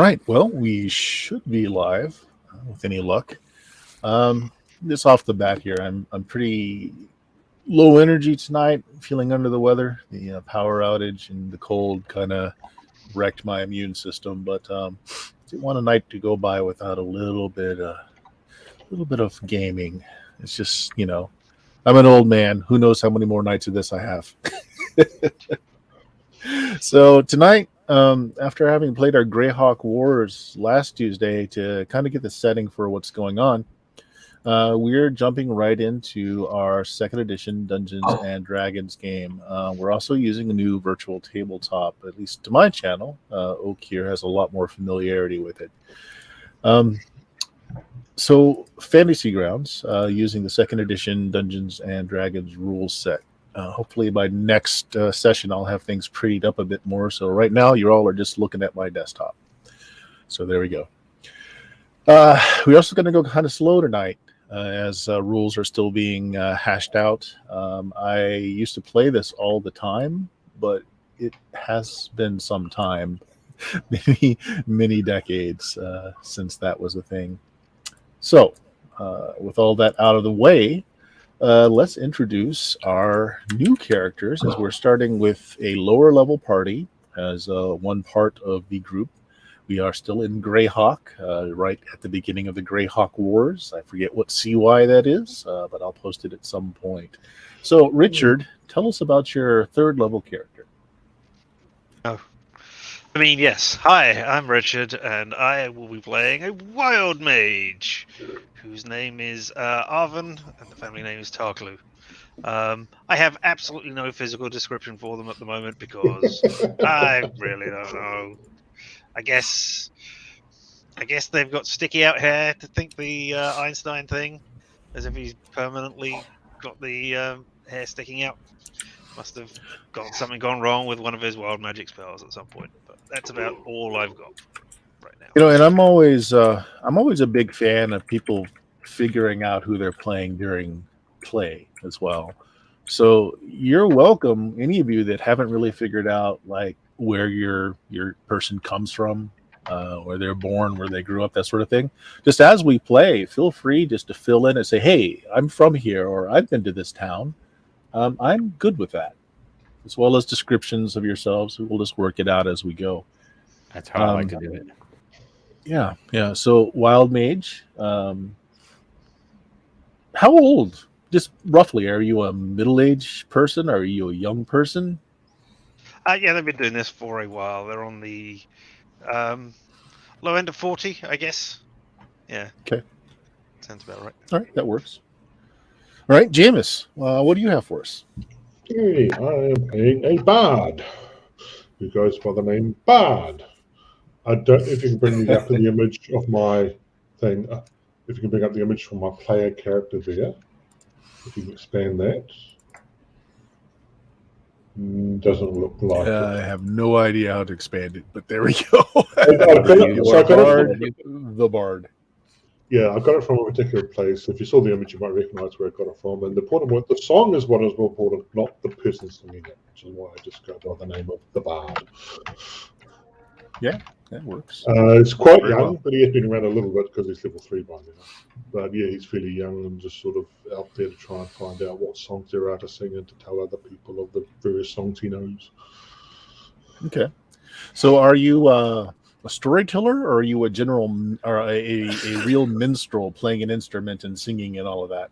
right. Well, we should be live with any luck. Just off the bat here, I'm pretty low energy tonight. Feeling under the weather. The power outage and the cold kind of wrecked my immune system. But didn't want a night to go by without a little bit of gaming. It's just I'm an old man. Who knows how many more nights of this I have? So tonight, after having played our Greyhawk Wars last Tuesday to kind of get the setting for what's going on, we're jumping right into our second edition Dungeons and Dragons game. We're also using a new virtual tabletop, at least to my channel. Oak here has a lot more familiarity with it. So Fantasy Grounds, using the second edition Dungeons and Dragons rule set. Hopefully by next session, I'll have things prettied up a bit more. So right now, you all are just looking at my desktop. So there we go. We're also going to go kind of slow tonight as rules are still being hashed out. I used to play this all the time, but it has been some time, many decades since that was a thing. So with all that out of the way, let's introduce our new characters as we're starting with a lower level party as one part of the group. We are still in Greyhawk, right at the beginning of the Greyhawk Wars. I forget what CY that is, but I'll post it at some point. So, Richard, tell us about your third level character. Yes. Hi, I'm Richard, and I will be playing a wild mage, whose name is Arvin, and the family name is Tarklu. I have absolutely no physical description for them at the moment because I really don't know. I guess they've got sticky out hair to think the Einstein thing, as if he's permanently got the hair sticking out. Must have got something gone wrong with one of his wild magic spells at some point. But that's about all I've got right now. And I'm always a big fan of people figuring out who they're playing during play as well. So you're welcome, any of you that haven't really figured out like where your person comes from, where they're born, where they grew up, that sort of thing. Just as we play, feel free just to fill in and say, "Hey, I'm from here," or "I've been to this town." I'm good with that, as well as descriptions of yourselves. We'll just work it out as we go. That's how I like to do it. Yeah. So, Wild Mage, how old? Just roughly, are you a middle-aged person? Are you a young person? Yeah, they've been doing this for a while. They're on the low end of 40, I guess. Yeah. Okay. Sounds about right. All right, that works. All right, Jameis, what do you have for us? Hey, I am playing a bard who goes by the name Bard. I don't. If you can bring me up to the image of my thing, if you can bring up the image from my player character there, if you can expand that. Doesn't look like it. I have no idea how to expand it, but there we go. The Bard. Yeah, I got it from a particular place. If you saw the image, you might recognize where I got it from. And the song is what is more important, not the person singing it, which is why I just go by the name of the Bard. Yeah, that works. It's quite Very young, well. but he has been around a little bit because he's level 3 by now. But yeah, he's fairly young and just sort of out there to try and find out what songs there are to sing and to tell other people of the various songs he knows. Okay. So are you a storyteller, or are you a general, or a real minstrel playing an instrument and singing and all of that?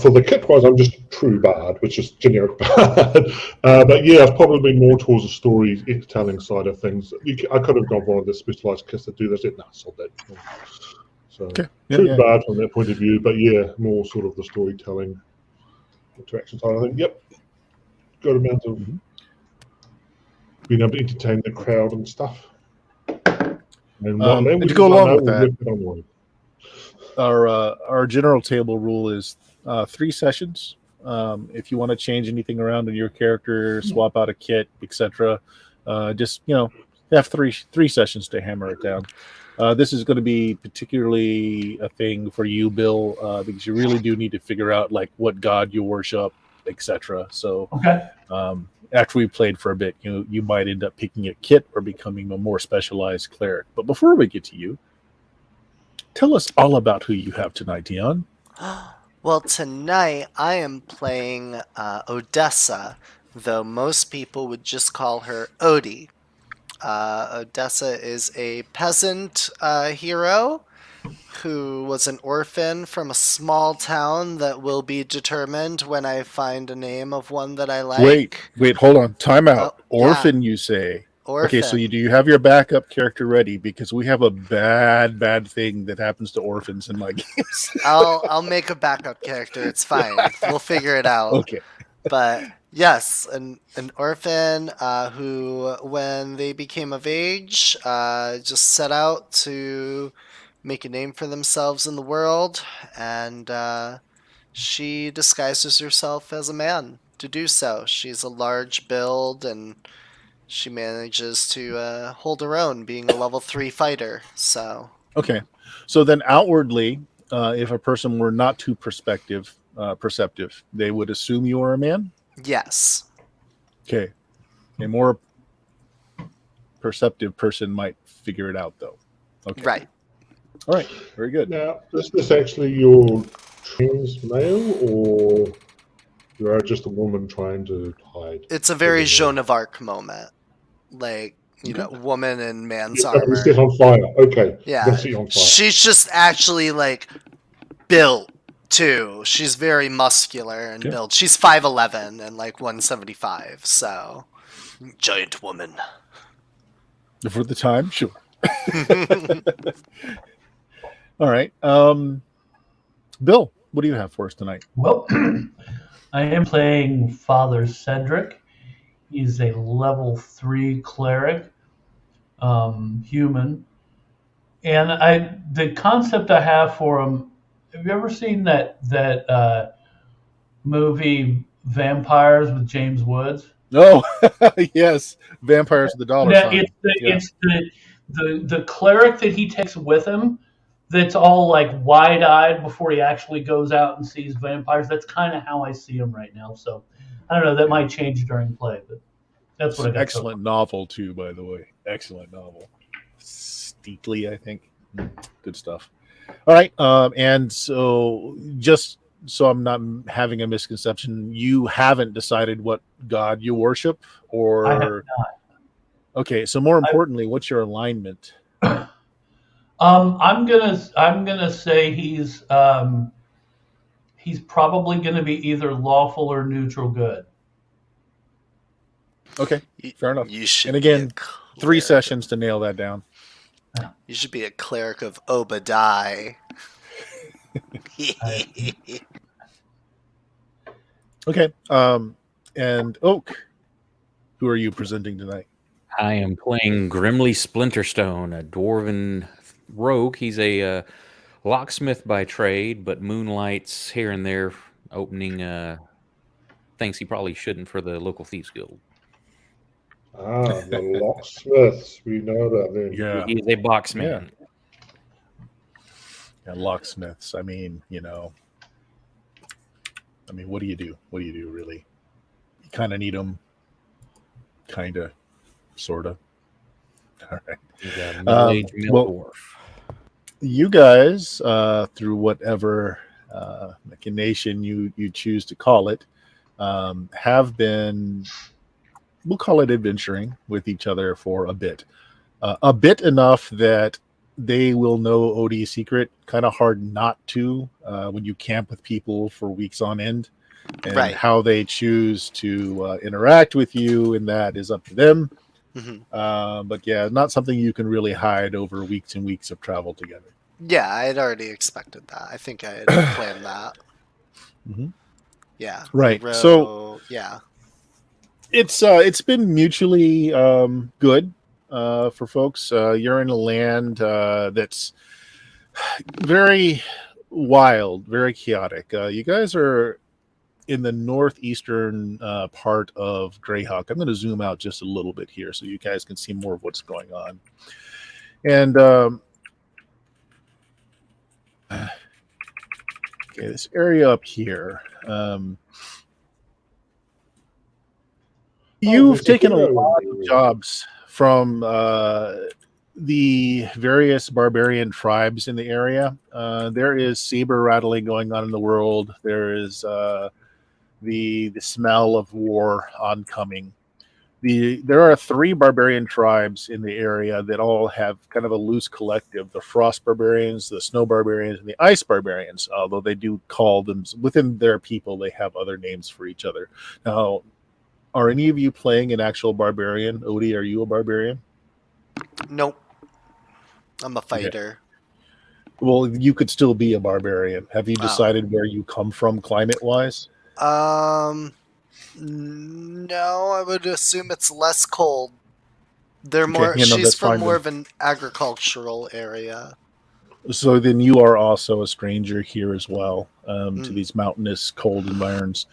For the kit-wise, I'm just a true bard, which is generic bard. But yeah, I've probably been more towards the story-telling side of things. I could have gone for one of the specialised kits that do this. No, sold that. So Okay. true bard from that point of view, but yeah, more sort of the storytelling interaction side. I think, yep, good amount of being able to entertain the crowd and stuff. And to go along with that, our general table rule is 3 sessions. If you want to change anything around in your character, swap out a kit, etc., just have three sessions to hammer it down. This is going to be particularly a thing for you, Bill, because you really do need to figure out like what god you worship, etc. So Okay. after we played for a bit, you might end up picking a kit or becoming a more specialized cleric. But before we get to you, tell us all about who you have tonight, Dion. Well, tonight I am playing Odessa, though most people would just call her Odie. Odessa is a peasant hero who was an orphan from a small town that will be determined when I find a name of one that I like. Wait, hold on. Time out. Oh, yeah. Orphan, you say? Orphan. Okay, so do you have your backup character ready? Because we have a bad thing that happens to orphans in my games. I'll make a backup character. It's fine. We'll figure it out. Okay. But yes, an orphan who, when they became of age, just set out to make a name for themselves in the world, and she disguises herself as a man to do so. She's a large build, and she manages to hold her own, being a level 3 fighter. So Okay. So then outwardly, if a person were not too perceptive, they would assume you are a man? yes. Okay. A more perceptive person might figure it out, though. Okay. Right. All right. Very good. Now, is this actually your trans male, or you are just a woman trying to hide? It's a very Okay. Joan of Arc moment. Like, woman in man's You're going to armor. set on fire. Okay. Yeah. You're set on fire. She's just actually, like, built, too. She's very muscular and built. She's 5'11" and, like, 175, so... Giant woman. For the time, sure. All right. Bill, what do you have for us tonight? Well, I am playing Father Cedric. He's a level 3 cleric, human. And the concept I have for him, have you ever seen that movie Vampires with James Woods? Oh, yes. Vampires with the dollar Yeah, sign. it's the cleric that he takes with him that's all like wide-eyed before he actually goes out and sees vampires. That's kind of how I see him right now. So I don't know. That might change during play, but that's what I got. Excellent novel, too, by the way. Excellent novel. Steakley, I think. Good stuff. All right. And so just so I'm not having a misconception, you haven't decided what god you worship? Or I have not. Okay, so more importantly, what's your alignment? I'm gonna say he's probably gonna be either lawful or neutral good. Okay, fair enough. You should And again, be a 3 cleric. sessions to nail that down. You should be a cleric of Obadiah. Okay. And Oak, who are you presenting tonight? I am playing Grimly Splinterstone, a dwarven rogue. He's a locksmith by trade, but moonlights here and there, opening things he probably shouldn't for the local thieves guild. Ah, the locksmiths. We know that then. Yeah. He is a boxman. Yeah, locksmiths. I mean, what do you do? What do you do, really? You kind of need them. Kind of. Sort of. All right. He's a middle-aged male dwarf. You guys, through whatever machination you choose to call it, have been, we'll call it adventuring with each other for a bit enough that they will know Odie's secret. Kind of hard not to when you camp with people for weeks on end, and Right. how they choose to interact with you, and that is up to them. Mm-hmm. But yeah, not something you can really hide over weeks and weeks of travel together. Yeah, I had already expected that. I think I had planned that. Mm-hmm. Yeah. Right. So yeah. it's been mutually good for folks. You're in a land that's very wild, very chaotic. You guys are in the northeastern part of Greyhawk. I'm going to zoom out just a little bit here so you guys can see more of what's going on. And okay, this area up here, You've there's a taken a hero in lot the of area. jobs from the various barbarian tribes in the area. There is saber rattling going on in the world. There is the smell of war oncoming. There are 3 barbarian tribes in the area that all have kind of a loose collective: the frost barbarians, the snow barbarians, and the ice barbarians. Although they do call them within their people, they have other names for each other. Now, are any of you playing an actual barbarian? Odie, are you a barbarian? Nope. I'm a Okay. fighter. Well, you could still be a barbarian. Have you Oh. decided where you come from climate wise? No, I would assume it's less cold. They're Okay, more. you know, She's that's from fine more then. of an agricultural area. So then you are also a stranger here as well, to Mm. these mountainous, cold environs.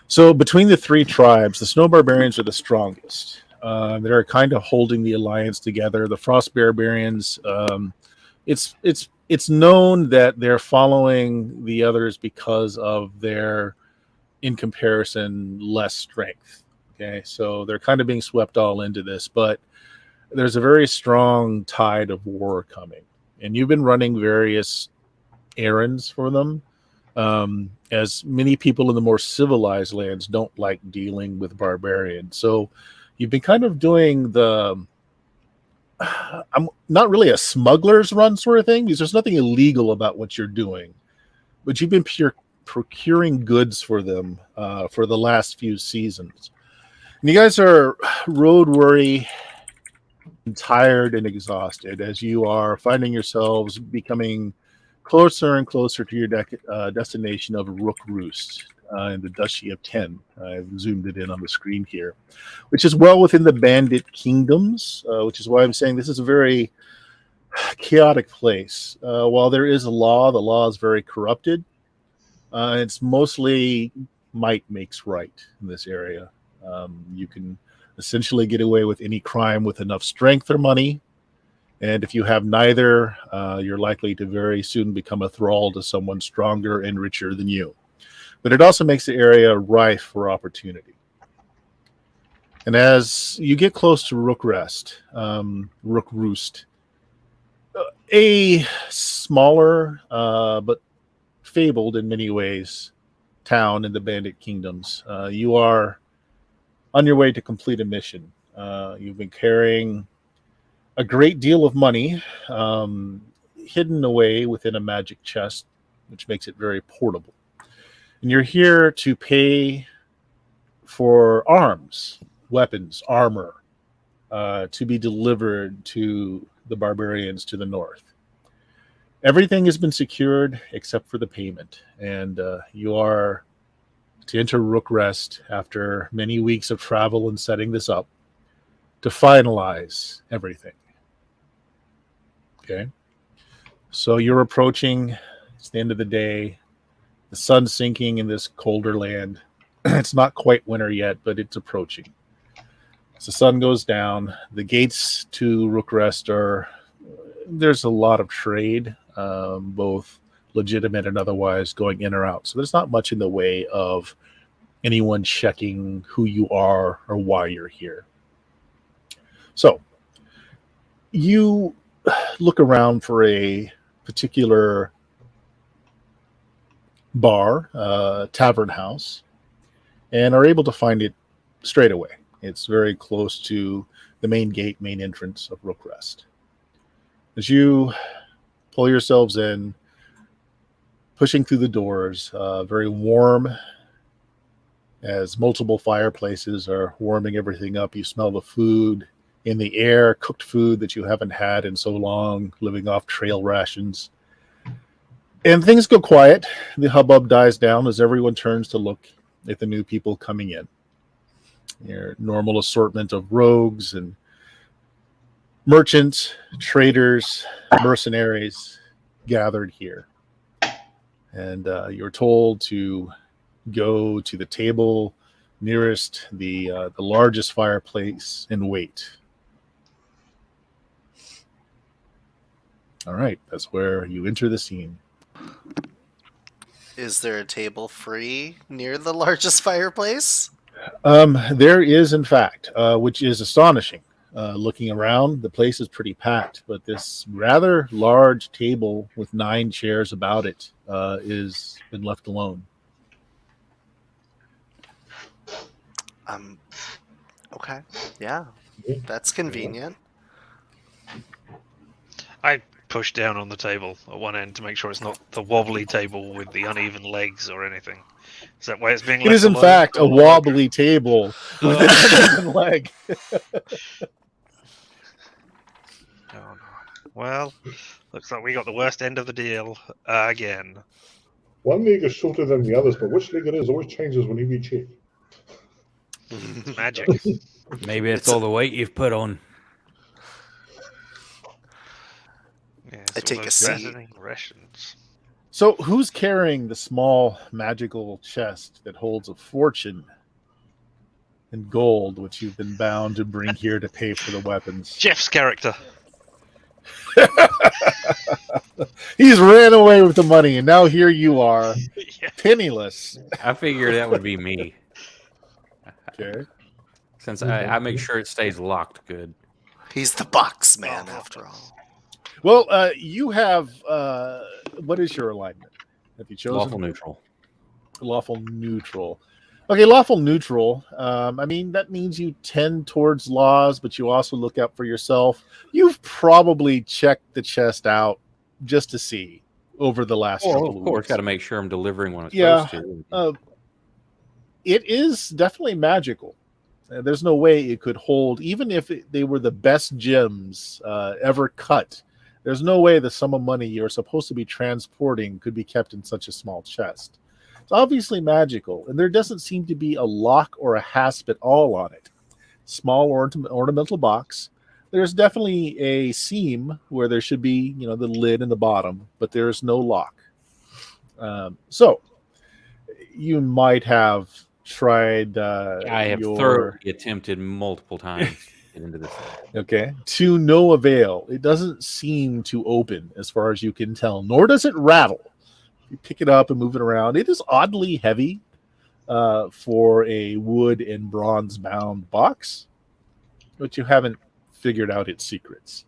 So between the 3 tribes, the snow barbarians are the strongest. They're kind of holding the alliance together. The frost barbarians, it's known that they're following the others because of their, in comparison, less strength. Okay, so they're kind of being swept all into this, but there's a very strong tide of war coming, and you've been running various errands for them. As many people in the more civilized lands don't like dealing with barbarians, so you've been kind of doing the I'm not really a smuggler's run sort of thing, because there's nothing illegal about what you're doing, but you've been procuring goods for them for the last few seasons. And you guys are road weary, tired, and exhausted as you are finding yourselves becoming closer and closer to your destination of Rook Roost in the Duchy of Ten. I've zoomed it in on the screen here, which is well within the Bandit Kingdoms, which is why I'm saying this is a very chaotic place. While there is a law, the law is very corrupted. It's mostly might makes right in this area. You can essentially get away with any crime with enough strength or money. And if you have neither, you're likely to very soon become a thrall to someone stronger and richer than you. But it also makes the area rife for opportunity. And as you get close to Rook Roost, a smaller but fabled in many ways town in the Bandit Kingdoms, you are on your way to complete a mission. You've been carrying a great deal of money hidden away within a magic chest, which makes it very portable. And you're here to pay for arms, weapons, armor to be delivered to the barbarians to the north. Everything has been secured except for the payment, and you are to enter Rook Rest after many weeks of travel and setting this up to finalize everything. Okay. So you're approaching, it's the end of the day, the sun's sinking in this colder land. It's not quite winter yet, but it's approaching. As the sun goes down, the gates to Rook Rest there's a lot of trade, both legitimate and otherwise, going in or out. So there's not much in the way of anyone checking who you are or why you're here. So you look around for a particular bar, tavern house, and are able to find it straight away. It's very close to the main gate, main entrance of Rook Rest. As you pull yourselves in, pushing through the doors, very warm, as multiple fireplaces are warming everything up. You smell the food in the air, cooked food that you haven't had in so long, living off trail rations. And things go quiet. The hubbub dies down as everyone turns to look at the new people coming in. Your normal assortment of rogues and merchants, traders, mercenaries gathered here. And you're told to go to the table nearest the largest fireplace and wait. All right, that's where you enter the scene. Is there a table free near the largest fireplace? There is, in fact, which is astonishing. Looking around, the place is pretty packed, but this rather large table with 9 chairs about it is been left alone. Okay. Yeah, Yeah. that's convenient. I push down on the table at one end to make sure it's not the wobbly table with the uneven legs or anything. Is that why it's being It left is, in alone? fact, a Or- wobbly table with an uneven leg. Oh, no. Well, looks like we got the worst end of the deal again. One leg is shorter than the others, but which leg it is always changes whenever you check. It's magic. Maybe it's It's all the weight you've put on. Yes, I all take a those seat. fattening rations. So, who's carrying the small magical chest that holds a fortune in gold, which you've been bound to bring here to pay for the weapons? Jeff's character. He's ran away with the money, and now here you are, Yeah. penniless. I figured that would be me, Okay. since I make sure it stays locked good. He's the box man, after all. Well, you have what is your alignment? Have you chosen Lawful neutral. lawful neutral? Okay, lawful neutral. I mean, that means you tend towards laws, but you also look out for yourself. You've probably checked the chest out just to see over the last Well, couple of of course, weeks. got to make sure I'm delivering when I'm Yeah, supposed to. It is definitely magical. There's no way it could hold, even if they were the best gems ever cut. There's no way the sum of money you're supposed to be transporting could be kept in such a small chest. It's obviously magical, and there doesn't seem to be a lock or a hasp at all on it. Small ornamental box. There's definitely a seam where there should be, the lid in the bottom, but there is no lock. So you might have tried. I have thoroughly attempted multiple times to get into this thing. Okay, to no avail. It doesn't seem to open as far as you can tell, nor does it rattle. You pick it up and move it around. It is oddly heavy for a wood and bronze bound box, but you haven't figured out its secrets.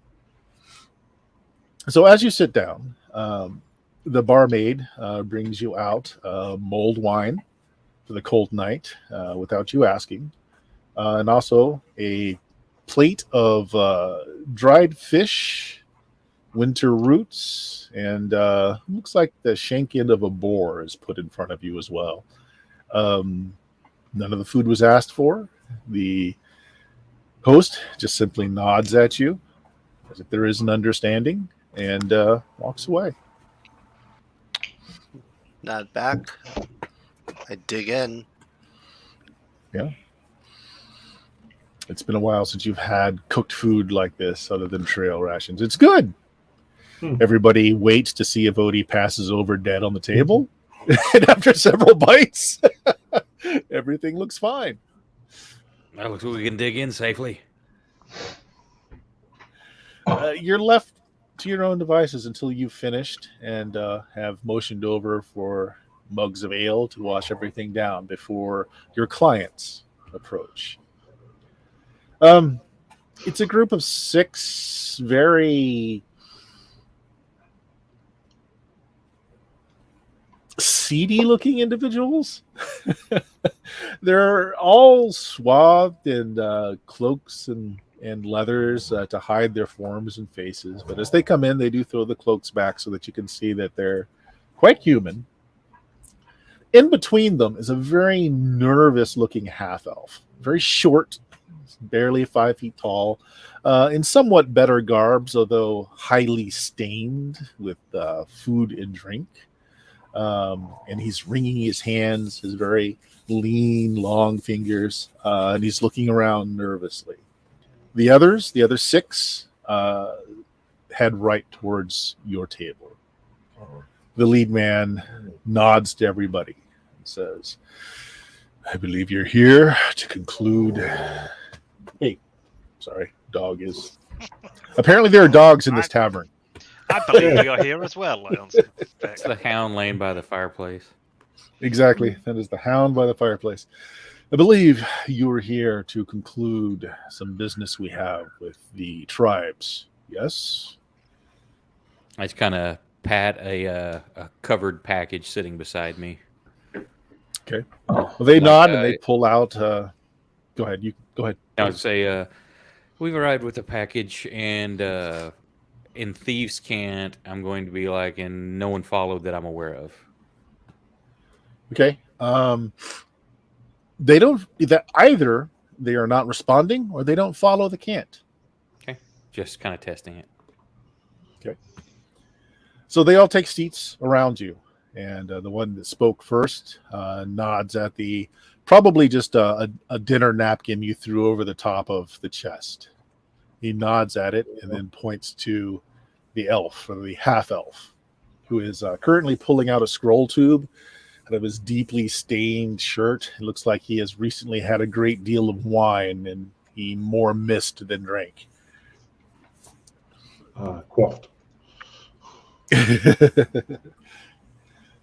So as you sit down, the barmaid brings you out mulled wine for the cold night without you asking, and also a plate of dried fish, winter roots, and looks like the shank end of a boar is put in front of you as well. None of the food was asked for. The host just simply nods at you as if there is an understanding and walks away. Nod back. I dig in. It's been a while since you've had cooked food like this other than trail rations. It's good. Everybody waits to see if Odie passes over dead on the table. And after several bites, everything looks fine. That looks like we can dig in safely. You're left to your own devices until you've finished and have motioned over for mugs of ale to wash everything down before your clients approach. It's a group of 6 very seedy looking individuals. They're all swathed in cloaks and leathers to hide their forms and faces. But as they come in, they do throw the cloaks back so that you can see that they're quite human. In between them is a very nervous looking half elf, very short, barely 5 feet tall, in somewhat better garbs, although highly stained with food and drink. And he's wringing his hands, his very lean, long fingers, and he's looking around nervously. The other 6, head right towards your table. The lead man nods to everybody and says, "I believe you're here to conclude." Hey, sorry, dog is. Apparently, there are dogs in this tavern. I believe we are here as well. I answered back. It's the hound laying by the fireplace. Exactly. That is the hound by the fireplace. I believe you were here to conclude some business we have with the tribes. Yes? I just kind of pat a covered package sitting beside me. Okay. Well, they Like, nod and they pull out. Go ahead. You go ahead. I would say, we've arrived with a package, and in Thieves' Cant, I'm going to be like, and no one followed that I'm aware of. Okay. They don't either. They are not responding, or they don't follow the cant. Okay, just kind of testing it. Okay. So they all take seats around you, and the one that spoke first nods at the probably just a dinner napkin you threw over the top of the chest. He nods at it and then points to the elf, or the half elf, who is currently pulling out a scroll tube out of his deeply stained shirt. It looks like he has recently had a great deal of wine, and he more missed than drank. Quaffed.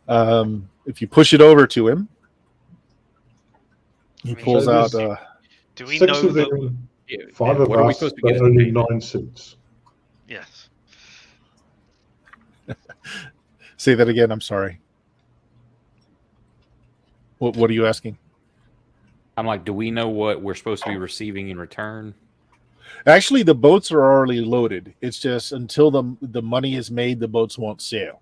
If you push it over to him, he pulls So out. there's Do we 6 know of that? them, 5 of what are we us, supposed to but get? only 9 seats. Yes. Say that again. I'm sorry. What are you asking? I'm like, do we know what we're supposed to be receiving in return? Actually, the boats are already loaded. It's just until the money is made, the boats won't sail.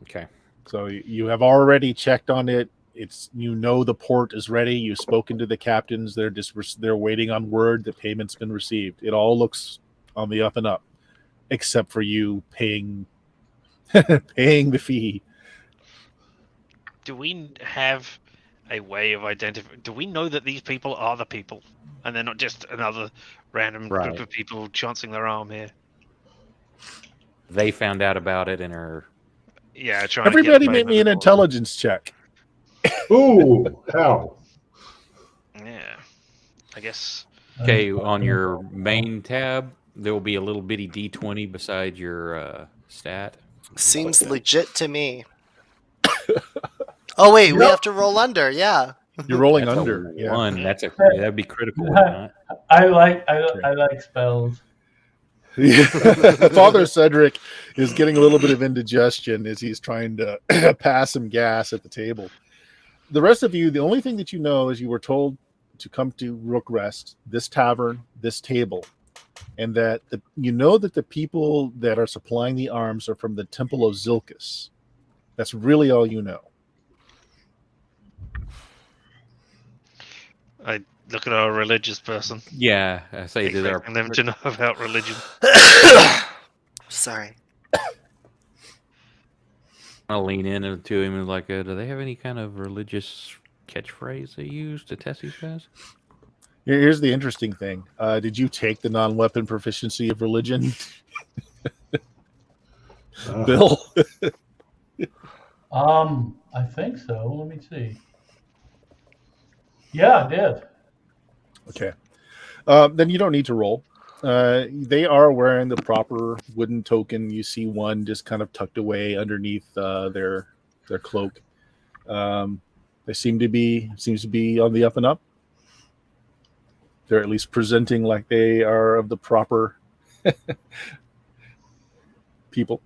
Okay. So you have already checked on it. It's the port is ready. You've spoken to the captains. They're waiting on word that payment's been received. It all looks on the up and up, except for you paying paying the fee. Do we have a way of identifying? Do we know that these people are the people, and they're not just another random group Right. of people chancing their arm here? They found out about it and are. Yeah, trying Everybody to get make me an payment. intelligence check. Ooh, how? Yeah, I guess. Okay, on your main tab, there will be a little bitty D20 beside your stat. Seems legit to me. Oh wait, we have to roll under. Yeah. You're rolling That's under. a Yeah. 1. That'd be critical, would it not? I like spells. Father Cedric is getting a little bit of indigestion as he's trying to pass some gas at the table. The rest of you, the only thing that you know is you were told to come to Rook Rest, this tavern, this table, and that that the people that are supplying the arms are from the Temple of Zilkis. That's really all you know. I look at our religious person. Yeah, I say that our Expecting them to know about religion. Sorry. I'll lean in to him and like, do they have any kind of religious catchphrase they use to test these guys? Here's the interesting thing. Did you take the non-weapon proficiency of religion, Bill? I think so. Let me see. Yeah, I did. Okay. Then you don't need to roll. They are wearing the proper wooden token. You see one just kind of tucked away underneath their cloak. They seems to be on the up and up. They're at least presenting like they are of the proper people.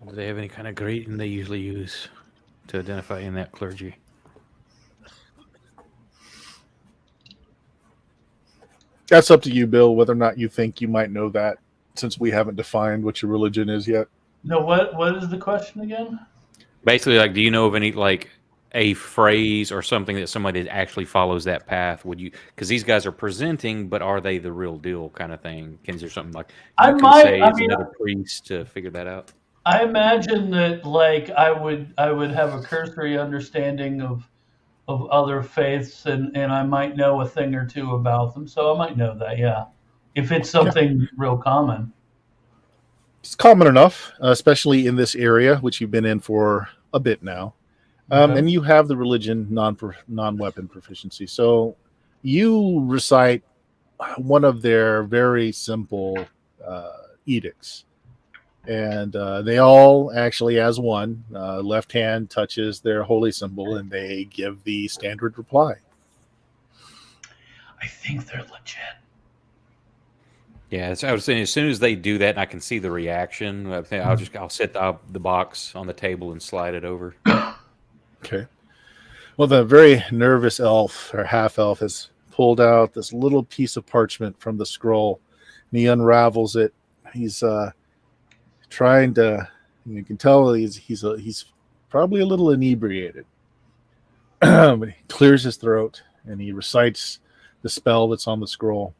Do they have any kind of greeting they usually use to identify in that clergy? That's up to you, Bill, whether or not you think you might know that, since we haven't defined what your religion is yet. No, what is the question again? Basically, like, do you know of any, like, a phrase or something that somebody that actually follows that path? Would you, because these guys are presenting, but are they the real deal kind of thing? Is there something like you can say as another priest to figure that out? I imagine that, like, I would have a cursory understanding of other faiths, and I might know a thing or two about them, so I might know that, yeah. If it's something real common. It's common enough, especially in this area, which you've been in for a bit now. And you have the religion non-weapon proficiency. So you recite one of their very simple edicts. And they all actually, as one, left hand touches their holy symbol, and they give the standard reply. I think they're legit. Yeah, so I was saying as soon as they do that, and I can see the reaction. I think I'll set the box on the table and slide it over. Okay. Well, the very nervous elf or half elf has pulled out this little piece of parchment from the scroll, and he unravels it. He's trying to. You can tell he's probably a little inebriated. But he clears his throat and he recites the spell that's on the scroll,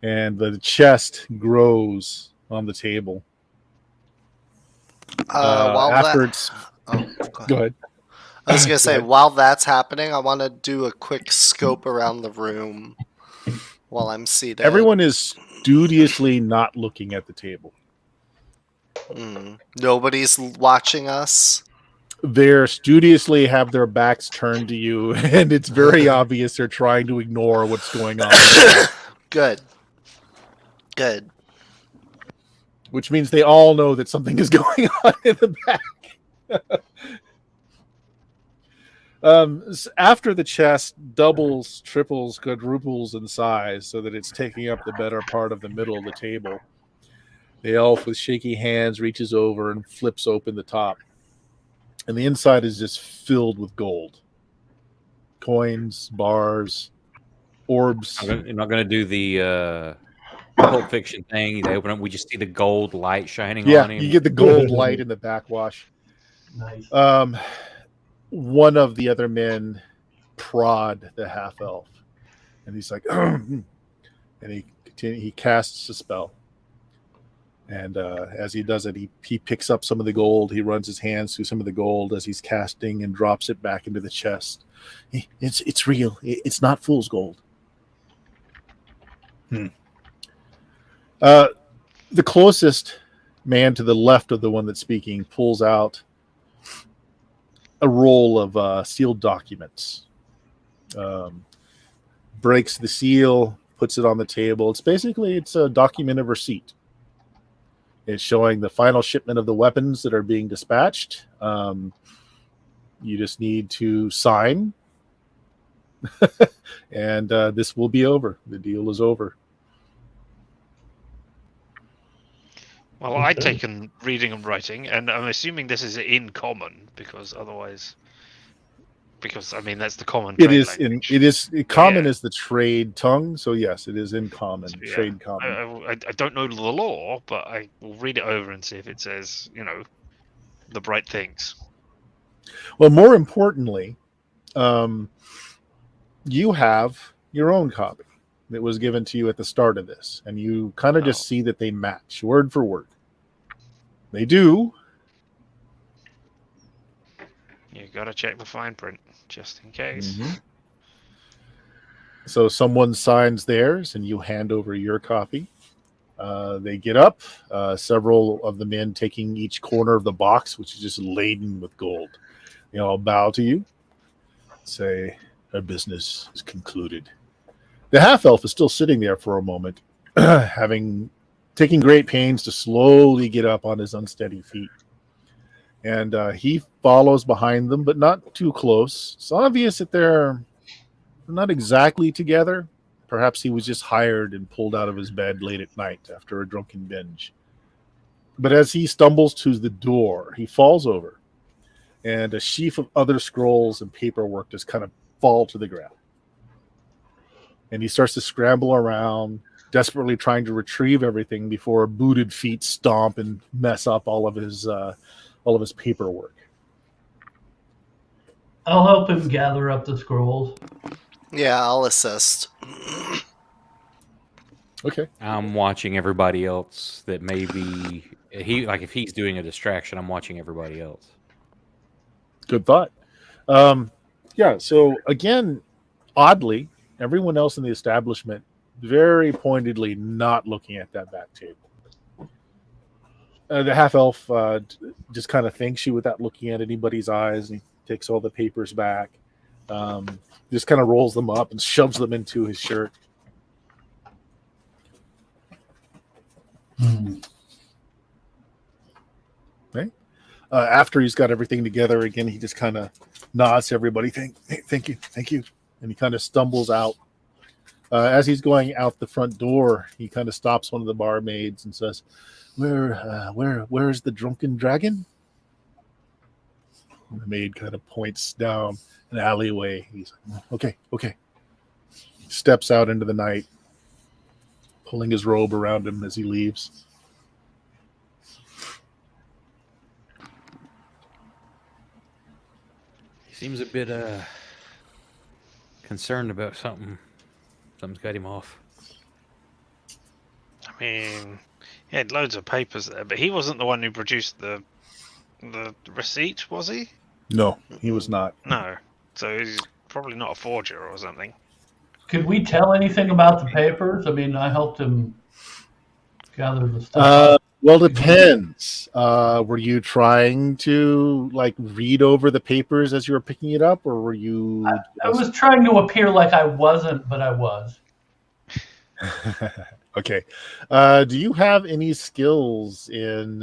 and the chest grows on the table. After it's go ahead. I was gonna say, while that's happening, I want to do a quick scope around the room while I'm seated. Everyone is studiously not looking at the table. Nobody's watching us. They're studiously have their backs turned to you, and it's very obvious they're trying to ignore what's going on. Good. Which means they all know that something is going on in the back. After the chest doubles, triples, quadruples in size so that it's taking up the better part of the middle of the table, the elf with shaky hands reaches over and flips open the top. And the inside is just filled with gold. Coins, bars, orbs. I'm not going to do the Pulp Fiction thing. They open up, we just see the gold light shining on him. You get the gold light in the backwash. Nice. One of the other men prod the half elf, and he's like, and he casts a spell. And as he does it, he picks up some of the gold. He runs his hands through some of the gold as he's casting and drops it back into the chest. It's real. It's not fool's gold. The closest man to the left of the one that's speaking pulls out a roll of sealed documents, breaks the seal, puts it on the table. It's a document of receipt. It's showing the final shipment of the weapons that are being dispatched. You just need to sign, and this will be over. The deal is over. Well, I'd taken reading and writing, and I'm assuming this is in common because I mean that's the common. It is common Yeah. is the trade tongue, so yes, it is in common. So, yeah. Trade common. I don't know the law, but I will read it over and see if it says the right things. Well, more importantly, you have your own copy that was given to you at the start of this, and you kind of just see that they match word for word. They do. You gotta check the fine print just in case. Mm-hmm. So someone signs theirs, and you hand over your copy. They get up, several of the men taking each corner of the box, which is just laden with gold. They all bow to you, say, "Our business is concluded." The half-elf is still sitting there for a moment, taking great pains to slowly get up on his unsteady feet. And he follows behind them, but not too close. It's obvious that they're not exactly together. Perhaps he was just hired and pulled out of his bed late at night after a drunken binge. But as he stumbles to the door, he falls over, and a sheaf of other scrolls and paperwork just kind of fall to the ground. And he starts to scramble around, desperately trying to retrieve everything before booted feet stomp and mess up all of his paperwork. I'll help him gather up the scrolls. Yeah, I'll assist. Okay. I'm watching everybody else that maybe if he's doing a distraction, I'm watching everybody else. Good thought. So again, oddly, everyone else in the establishment very pointedly not looking at that back table. The half-elf just kind of thanks you without looking at anybody's eyes, and he takes all the papers back, just kind of rolls them up and shoves them into his shirt. After he's got everything together again, he just kind of nods to everybody. Thank you. And he kind of stumbles out. As he's going out the front door, he kind of stops one of the barmaids and says, where's the drunken dragon? And the maid kind of points down an alleyway. He's like, okay. Steps out into the night, pulling his robe around him as he leaves. He seems a bit concerned about something. Something's got him off. I mean, he had loads of papers there, but he wasn't the one who produced the receipt, was he? No, he was not. No. So he's probably not a forger or something. Could we tell anything about the papers? I mean, I helped him gather the stuff. Well, depends. Were you trying to read over the papers as you were picking it up, or were you? I was trying to appear like I wasn't, but I was. Okay. Do you have any skills in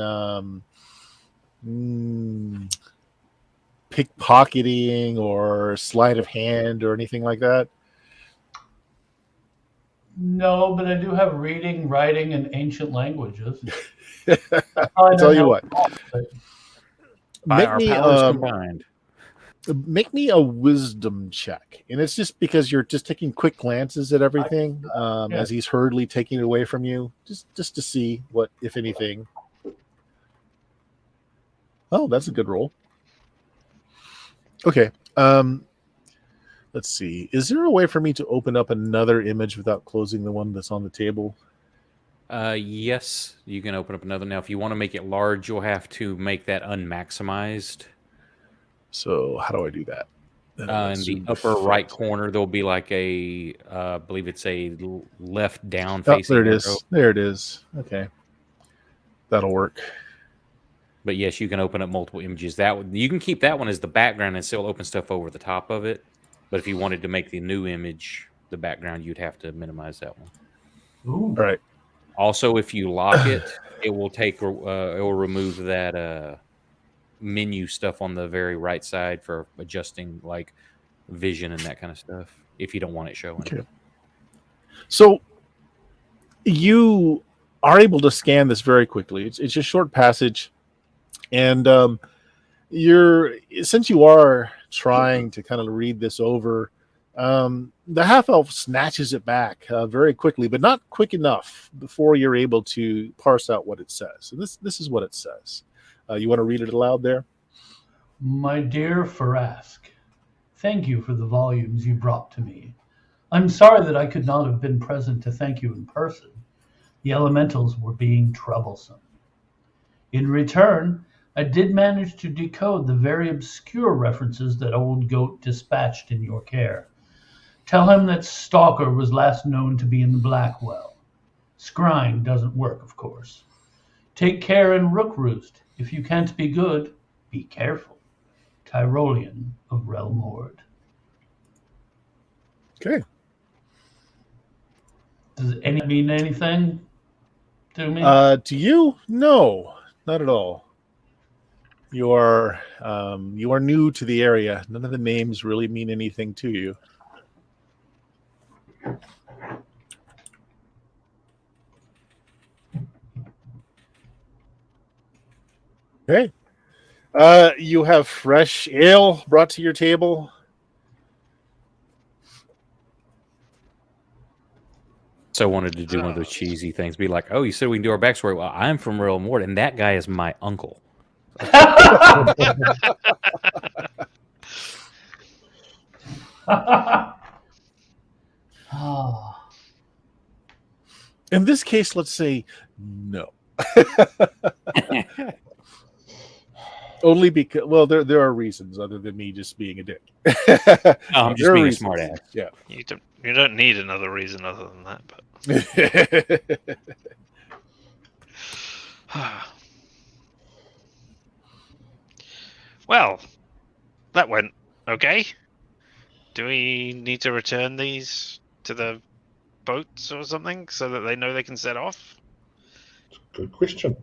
pickpocketing or sleight of hand or anything like that? No, but I do have reading, writing, and ancient languages. I'll tell you what. By our powers combined. Make me a wisdom check. And it's just because you're just taking quick glances at everything as he's hurriedly taking it away from you, just to see what, if anything. Oh, that's a good roll. Okay. Let's see. Is there a way for me to open up another image without closing the one that's on the table? Yes, you can open up another. Now, if you want to make it large, you'll have to make that unmaximized. So how do I do that? In the upper right corner, there'll be like I believe it's a left down facing. There it is. There it is. Okay. That'll work. But yes, you can open up multiple images. You can keep that one as the background and still open stuff over the top of it. But if you wanted to make the new image the background, you'd have to minimize that one. Ooh. All right. Also, if you lock it, it will remove that menu stuff on the very right side for adjusting vision and that kind of stuff. If you don't want it showing. Okay. So you are able to scan this very quickly. It's a short passage, and since you are trying to kind of read this over, the half elf snatches it back very quickly, but not quick enough before you're able to parse out what it says. And this is what it says. You want to read it aloud there? My dear Farask, thank you for the volumes you brought to me. I'm sorry that I could not have been present to thank you in person. The elementals were being troublesome. In return, I did manage to decode the very obscure references that old Goat dispatched in your care. Tell him that Stalker was last known to be in the Blackwell. Scrying doesn't work, of course. Take care in Rook Roost. If you can't be good, be careful. Tyrolean of Realm Horde. Okay. Does it mean anything to me? To you? No, not at all. You are new to the area. None of the names really mean anything to you. Okay. You have fresh ale brought to your table. So I wanted to do one of those cheesy things. Be like, oh, you said we can do our backstory. Well, I'm from Realm Horde, and that guy is my uncle. In this case, let's say no. Only because, well, there are reasons other than me just being a dick. I'm just being a smart ass. Yeah. You don't need another reason other than that. But well, that went okay. Do we need to return these to the boats or something so that they know they can set off? Good question.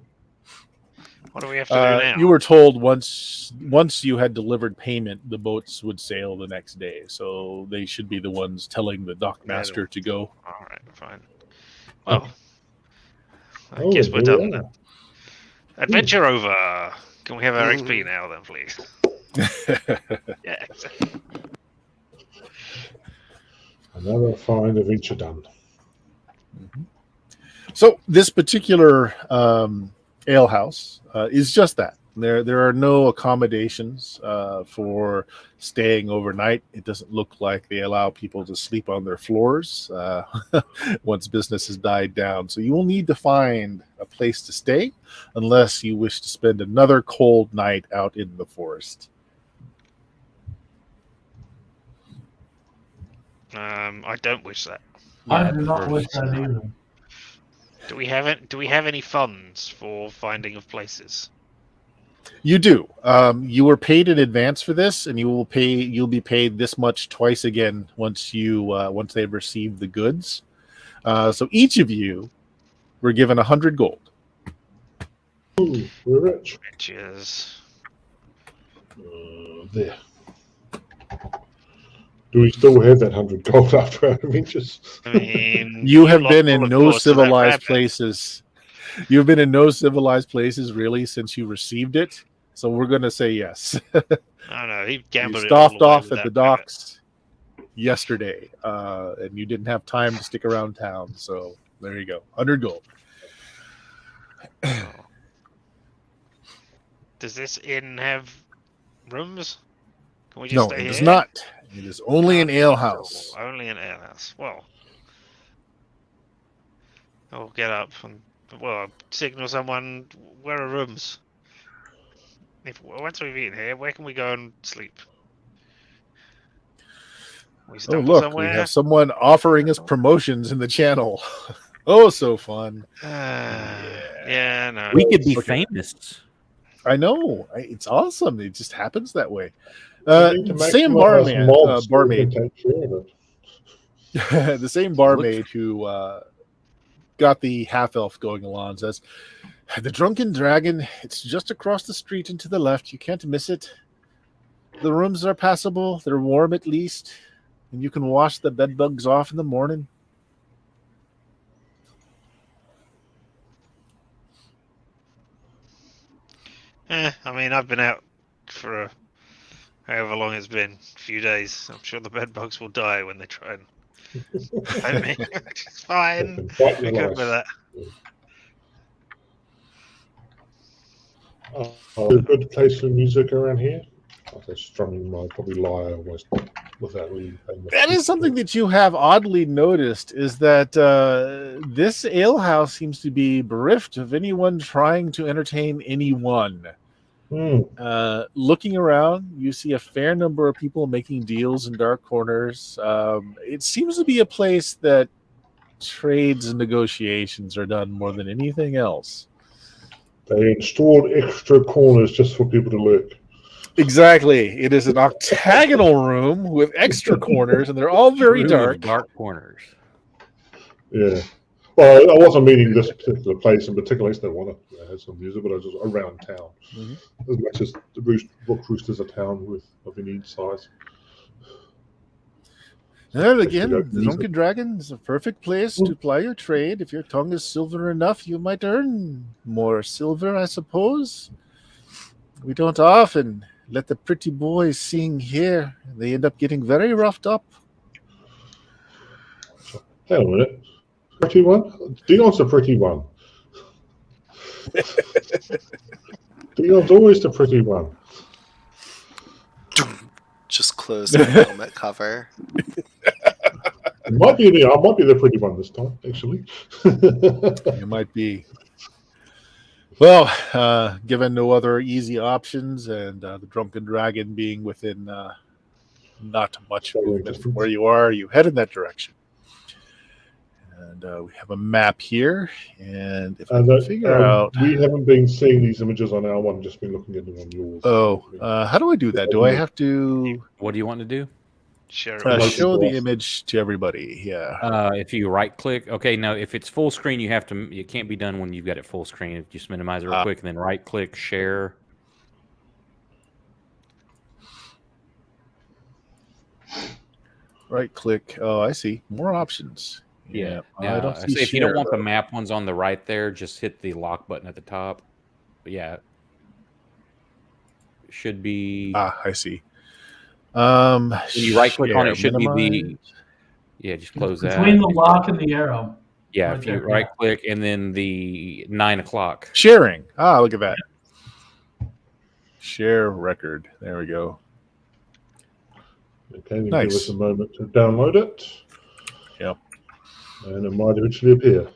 What do we have to do now? You were told once you had delivered payment, the boats would sail the next day. So they should be the ones telling the dock master to go. All right, fine. Well, I Oh, guess we're here done we then. are. Adventure over. Can we have our XP now then, please? Yeah. Another find adventure done. So this particular alehouse is just that. There are no accommodations for staying overnight. It doesn't look like they allow people to sleep on their floors once business has died down. So you will need to find a place to stay unless you wish to spend another cold night out in the forest. I don't wish that. I do not wish that either. Do we have any funds for finding of places? You do. You were paid in advance for this, and you'll be paid this much twice again once they've received the goods. So each of you were given 100 gold. Ooh, we're rich. Riches. There. Do we still have that 100 gold after our adventures? I mean, You have lost been all in of no course to that civilized rabbit. places. You've been in no civilized places really since you received it. So we're going to say yes. I know he You gambled it all stopped away off with at the that rabbit. docks yesterday, and you didn't have time to stick around town. So there you go, 100 gold. Oh. Does this inn have rooms? Can we just No, stay it does here? not. It is only an alehouse. Only an alehouse. Well, I'll get up and signal someone. Where are rooms? Once we've eaten here, where can we go and sleep? We Oh, stumble look, somewhere. we have someone offering us promotions in the channel. Oh, so fun. Yeah, no. We could be Okay. famous. I know. It's awesome. It just happens that way. We need to make Same some of us barmaid, mobs so we barmaid, can take care of it. the same barmaid who got the half elf going along says, "The Drunken Dragon. It's just across the street and to the left. You can't miss it. The rooms are passable. They're warm at least, and you can wash the bed bugs off in the morning." I mean, I've been out for however long it's been, a few days. I'm sure the bed bugs will die when they try and bite me. It's fine. They can fight We're your good with life. that. A good place for music around here. Like a strumming might probably lie almost without really. That is something that you have oddly noticed, is that this alehouse seems to be bereft of anyone trying to entertain anyone. Looking around, you see a fair number of people making deals in dark corners. It seems to be a place that trades and negotiations are done more than anything else. They installed extra corners just for people to lurk. Exactly. It is an octagonal room with extra corners, and they're all very Room of dark. dark corners. Yeah. Well, I wasn't meaning this particular place in particular. I don't want to have some music, but I was just around town. Mhm. As much as the Brookroost is a town of any size. And again, Actually, the music. Drunken Dragon is a perfect place to ply your trade. If your tongue is silver enough, you might earn more silver, I suppose. We don't often let the pretty boys sing here. They end up getting very roughed up. Hang on a minute. Pretty one? Dion's a pretty one. Dion's always the pretty one. Just close my helmet cover. I might be the pretty one this time, actually. It might be. Well, given no other easy options, and the Drunken Dragon being within not much movement from where you are, you head in that direction. And we have a map here, and if I can figure out... We haven't been seeing these images on our one, just been looking at them on yours. Oh, how do I do that? Do I have to... What do you want to do? Share it. Like Show the boss. image to everybody. Yeah. If you right click, okay. Now, if it's full screen, you have to. It can't be done when you've got it full screen. Just minimize it real quick, and then right click, share. Right click. Oh, I see. More options. Yeah. I Now, don't see say if you don't share, want the though. map ones on the right there, just hit the lock button at the top. But yeah, it should be. I see. When you right click on share, it, should be the. minimize. Yeah, just close Between that. the lock and the arrow. Yeah, right if you there, right click and then the 9 o'clock. Sharing. Look at that. Share record. There we go. Okay, then Nice. give us a moment to download it. Yep. And it might eventually appear.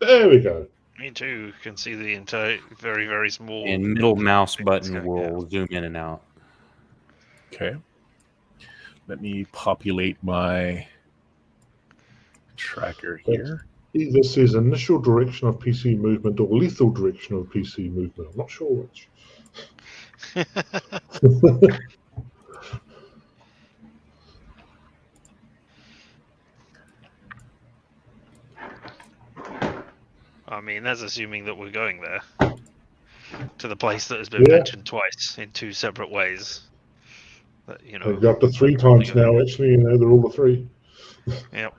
There we go. Me too. Can see the entire very, very small. And middle mouse things button going will zoom in and out. Okay. Let me populate my tracker here. This is initial direction of PC movement or lethal direction of PC movement. I'm not sure which. I mean, that's assuming that we're going there. To the place that has been Yeah. mentioned twice in two separate ways. That, They've got up to 3 times now, actually. You know, they're all the 3. Yep.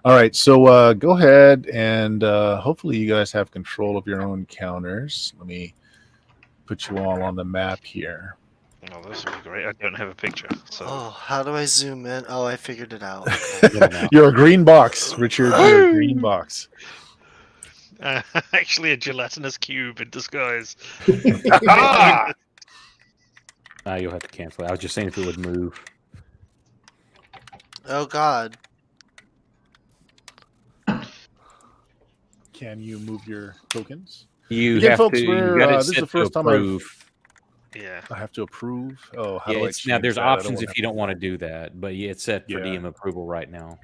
All right, so go ahead and hopefully you guys have control of your own counters. Let me put you all on the map here. Oh, this would be great. I don't have a picture, so. Oh, how do I zoom in? Oh, I figured it out. You're a green box, Richard. You're a green box. Actually, a gelatinous cube in disguise. Ah! You'll have to cancel it. I was just saying if it would move. Oh God. Can you move your tokens? You Again, have folks, to. we're, You got it this is set the first to time I've- approve. Yeah. I have to approve. Oh, how Yeah, do I it's, change now there's that? I don't options wanna- if you don't want to do that, but yeah, it's set for Yeah. DM approval right now.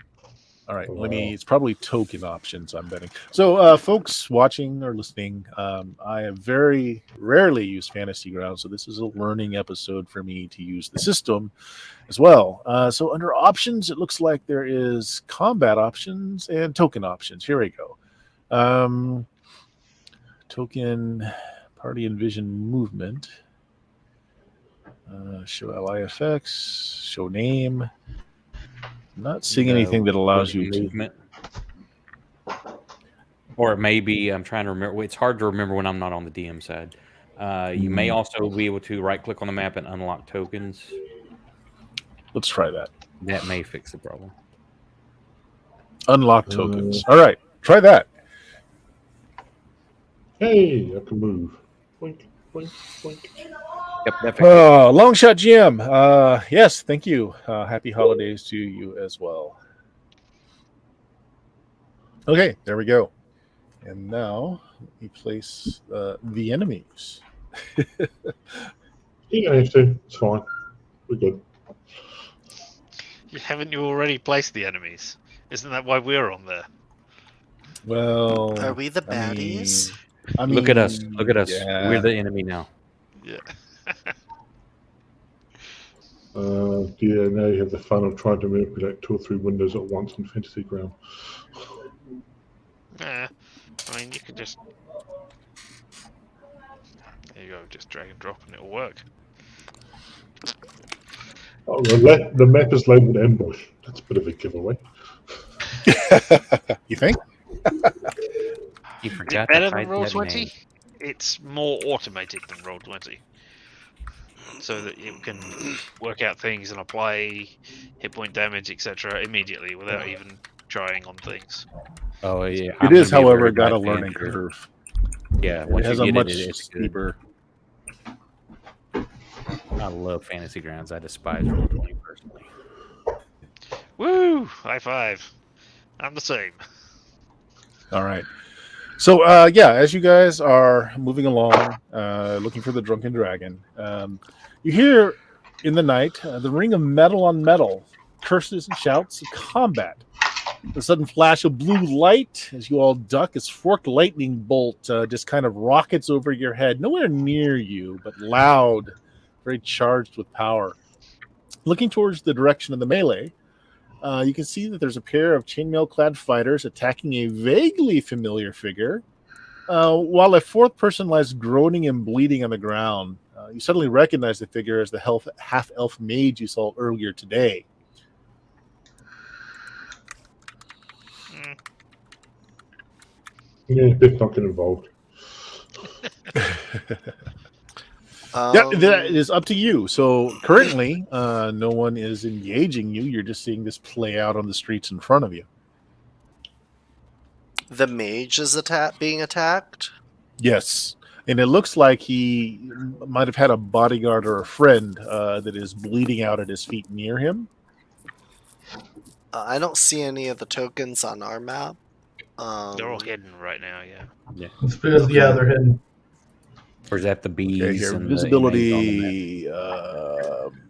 All right, Wow. it's probably token options, I'm betting. So, folks watching or listening, I have very rarely used Fantasy Grounds, so this is a learning episode for me to use the system as well. So, under options, it looks like there is combat options and token options. Here we go. Token, party envision movement, show ally effects, show name. I'm not seeing anything that allows you to. movement. Or it may be. I'm trying to remember. It's hard to remember when I'm not on the DM side. You may also be able to right click on the map and unlock tokens. Let's try that. That may fix the problem. Unlock tokens. All right, try that. Hey, I can move. Boink, boink, boink. Yep, that fixed it. Long shot GM. Yes, thank you. Happy holidays to you as well. Okay, there we go. And now let me place the enemies. You don't have to. It's fine. We're good. Haven't you already placed the enemies? Isn't that why we're on there? Well, Are we the baddies? I mean, Look at us. Look at us. yeah. We're the enemy now. Yeah. Yeah, now you have the fun of trying to manipulate 2 or 3 windows at once in Fantasy Ground. I mean, you could just. There you go, just drag and drop and it'll work. Oh, the map is labeled ambush. That's a bit of a giveaway. You think? You Is forgot it better to hide than that Roll20? name. It's more automated than Roll20. So that you can work out things and apply hit point damage, etc., immediately without even trying on things. Oh yeah. It is, however, got a learning curve. Yeah, It once has you a get much it's good. steeper. I love Fantasy Grounds. I despise Roll20 personally. Woo! High five. I'm the same. All right. So, yeah, as you guys are moving along, looking for the drunken dragon, you hear in the night the ring of metal on metal, curses and shouts of combat. The sudden flash of blue light as you all duck, as forked lightning bolt just kind of rockets over your head, nowhere near you, but loud, very charged with power. Looking towards the direction of the melee, you can see that there's a pair of chainmail-clad fighters attacking a vaguely familiar figure, while a fourth person lies groaning and bleeding on the ground. You suddenly recognize the figure as the half-elf mage you saw earlier today. Yeah, Biff not get involved. Yeah, that is up to you. So currently, no one is engaging you. You're just seeing this play out on the streets in front of you. The mage is being attacked? Yes. And it looks like he might have had a bodyguard or a friend that is bleeding out at his feet near him. I don't see any of the tokens on our map. They're all hidden right now, yeah. It's because, yeah, they're hidden. Or is that the bees? Okay, here, and visibility.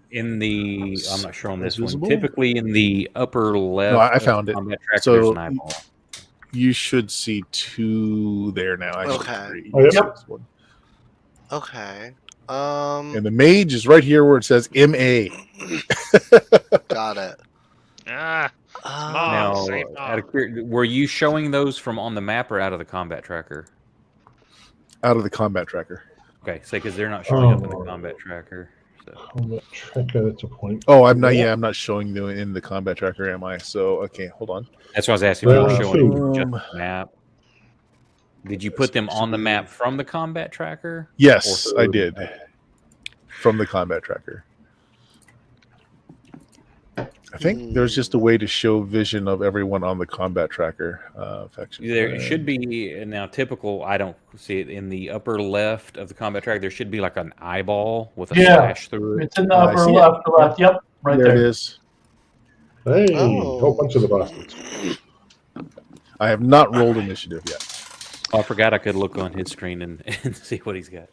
In the, I'm not sure on this visible? one. Typically in the upper left. No, I found it. Combat tracker, So there's an eyeball. you should see 2 there now. Actually, Okay. 3. Oh, yep. This one. Okay. And the mage is right here where it says MA. Got it. Ah, Now, same were you showing those from on the map or out of the combat tracker? Out of the combat tracker. Okay, so because they're not showing up in the combat tracker. So. Combat tracker, that's a point. Oh, I'm not. Yeah, I'm not showing them in the combat tracker, am I? So okay, hold on. That's why I was asking if you were Well, showing them um, just the map. Did you put them on the map from the combat tracker? Yes, Or- I did. From the combat tracker. I think there's just a way to show vision of everyone on the combat tracker. There should be now typical. I don't see it in the upper left of the combat tracker. There should be like an eyeball with a flash through it. It's in the I upper see it. left. Yep, right There there. it is. Hey, Oh. whole bunch of the bastards. I have not rolled initiative yet. Oh, I forgot I could look on his screen and see what he's got.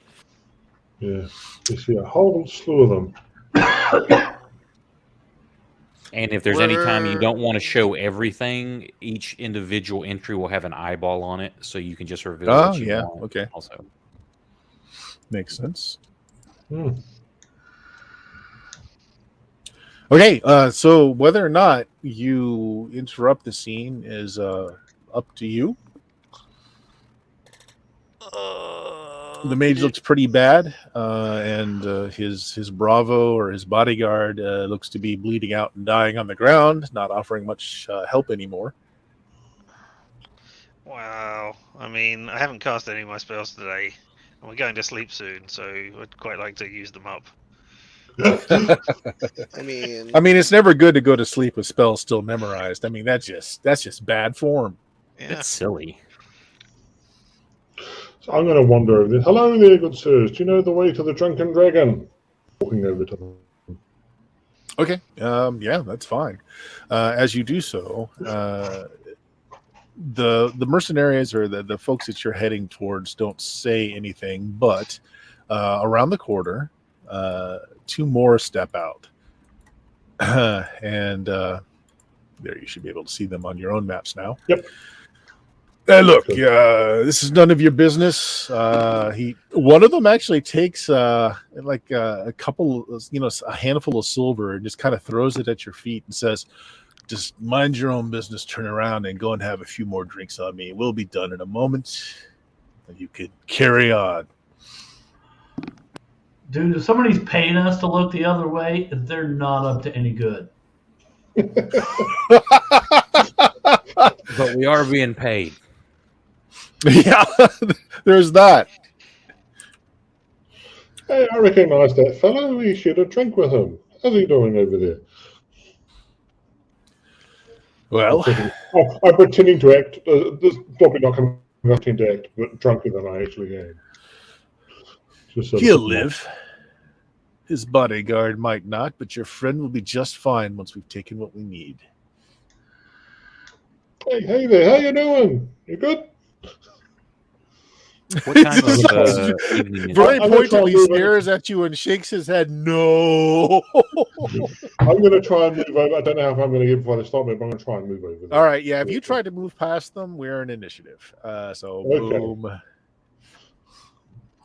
Yeah, you see a whole slew of them. And if there's any time you don't want to show everything, each individual entry will have an eyeball on it, so you can just reveal Oh, what you yeah, want. okay. Also, Makes sense. Hmm. Okay, so whether or not you interrupt the scene is up to you. The mage looks pretty bad, and his bravo or his bodyguard looks to be bleeding out and dying on the ground, not offering much help anymore. Wow. I mean, I haven't cast any of my spells today, and we're going to sleep soon, so I'd quite like to use them up. I mean, It's never good to go to sleep with spells still memorized. I mean, that's just bad form. Yeah. it's silly. So I'm going to wander over this. Hello there, good sirs. Do you know the way to the Drunken Dragon? Walking over to them. Okay, yeah, that's fine. As you do so, the mercenaries or the folks that you're heading towards don't say anything, but around the corner, 2 more step out, and there you should be able to see them on your own maps now. Yep. Look, this is none of your business. One of them actually takes a couple, a handful of silver and just kind of throws it at your feet and says, "Just mind your own business. Turn around and go and have a few more drinks on me. We'll be done in a moment, and you could carry on." Dude, if somebody's paying us to look the other way, they're not up to any good. But we are being paid. Yeah, there's that. Hey, I recognise that fellow. We should have drink with him. How's he doing over there? Well, I'm pretending to act. This probably not coming up to act, but drunker than I actually am. Just so he'll that- live. His bodyguard might not, but your friend will be just fine once we've taken what we need. Hey there. How you doing? You good? What time of evening is Very I'm gonna try pointedly and move over. stares at you and shakes his head. No. I'm going to try and move over. I don't know how I'm going to get before they stop me, but I'm going to try and move over there. All right. Yeah. If you try to move past them, we're in initiative. So Okay. boom.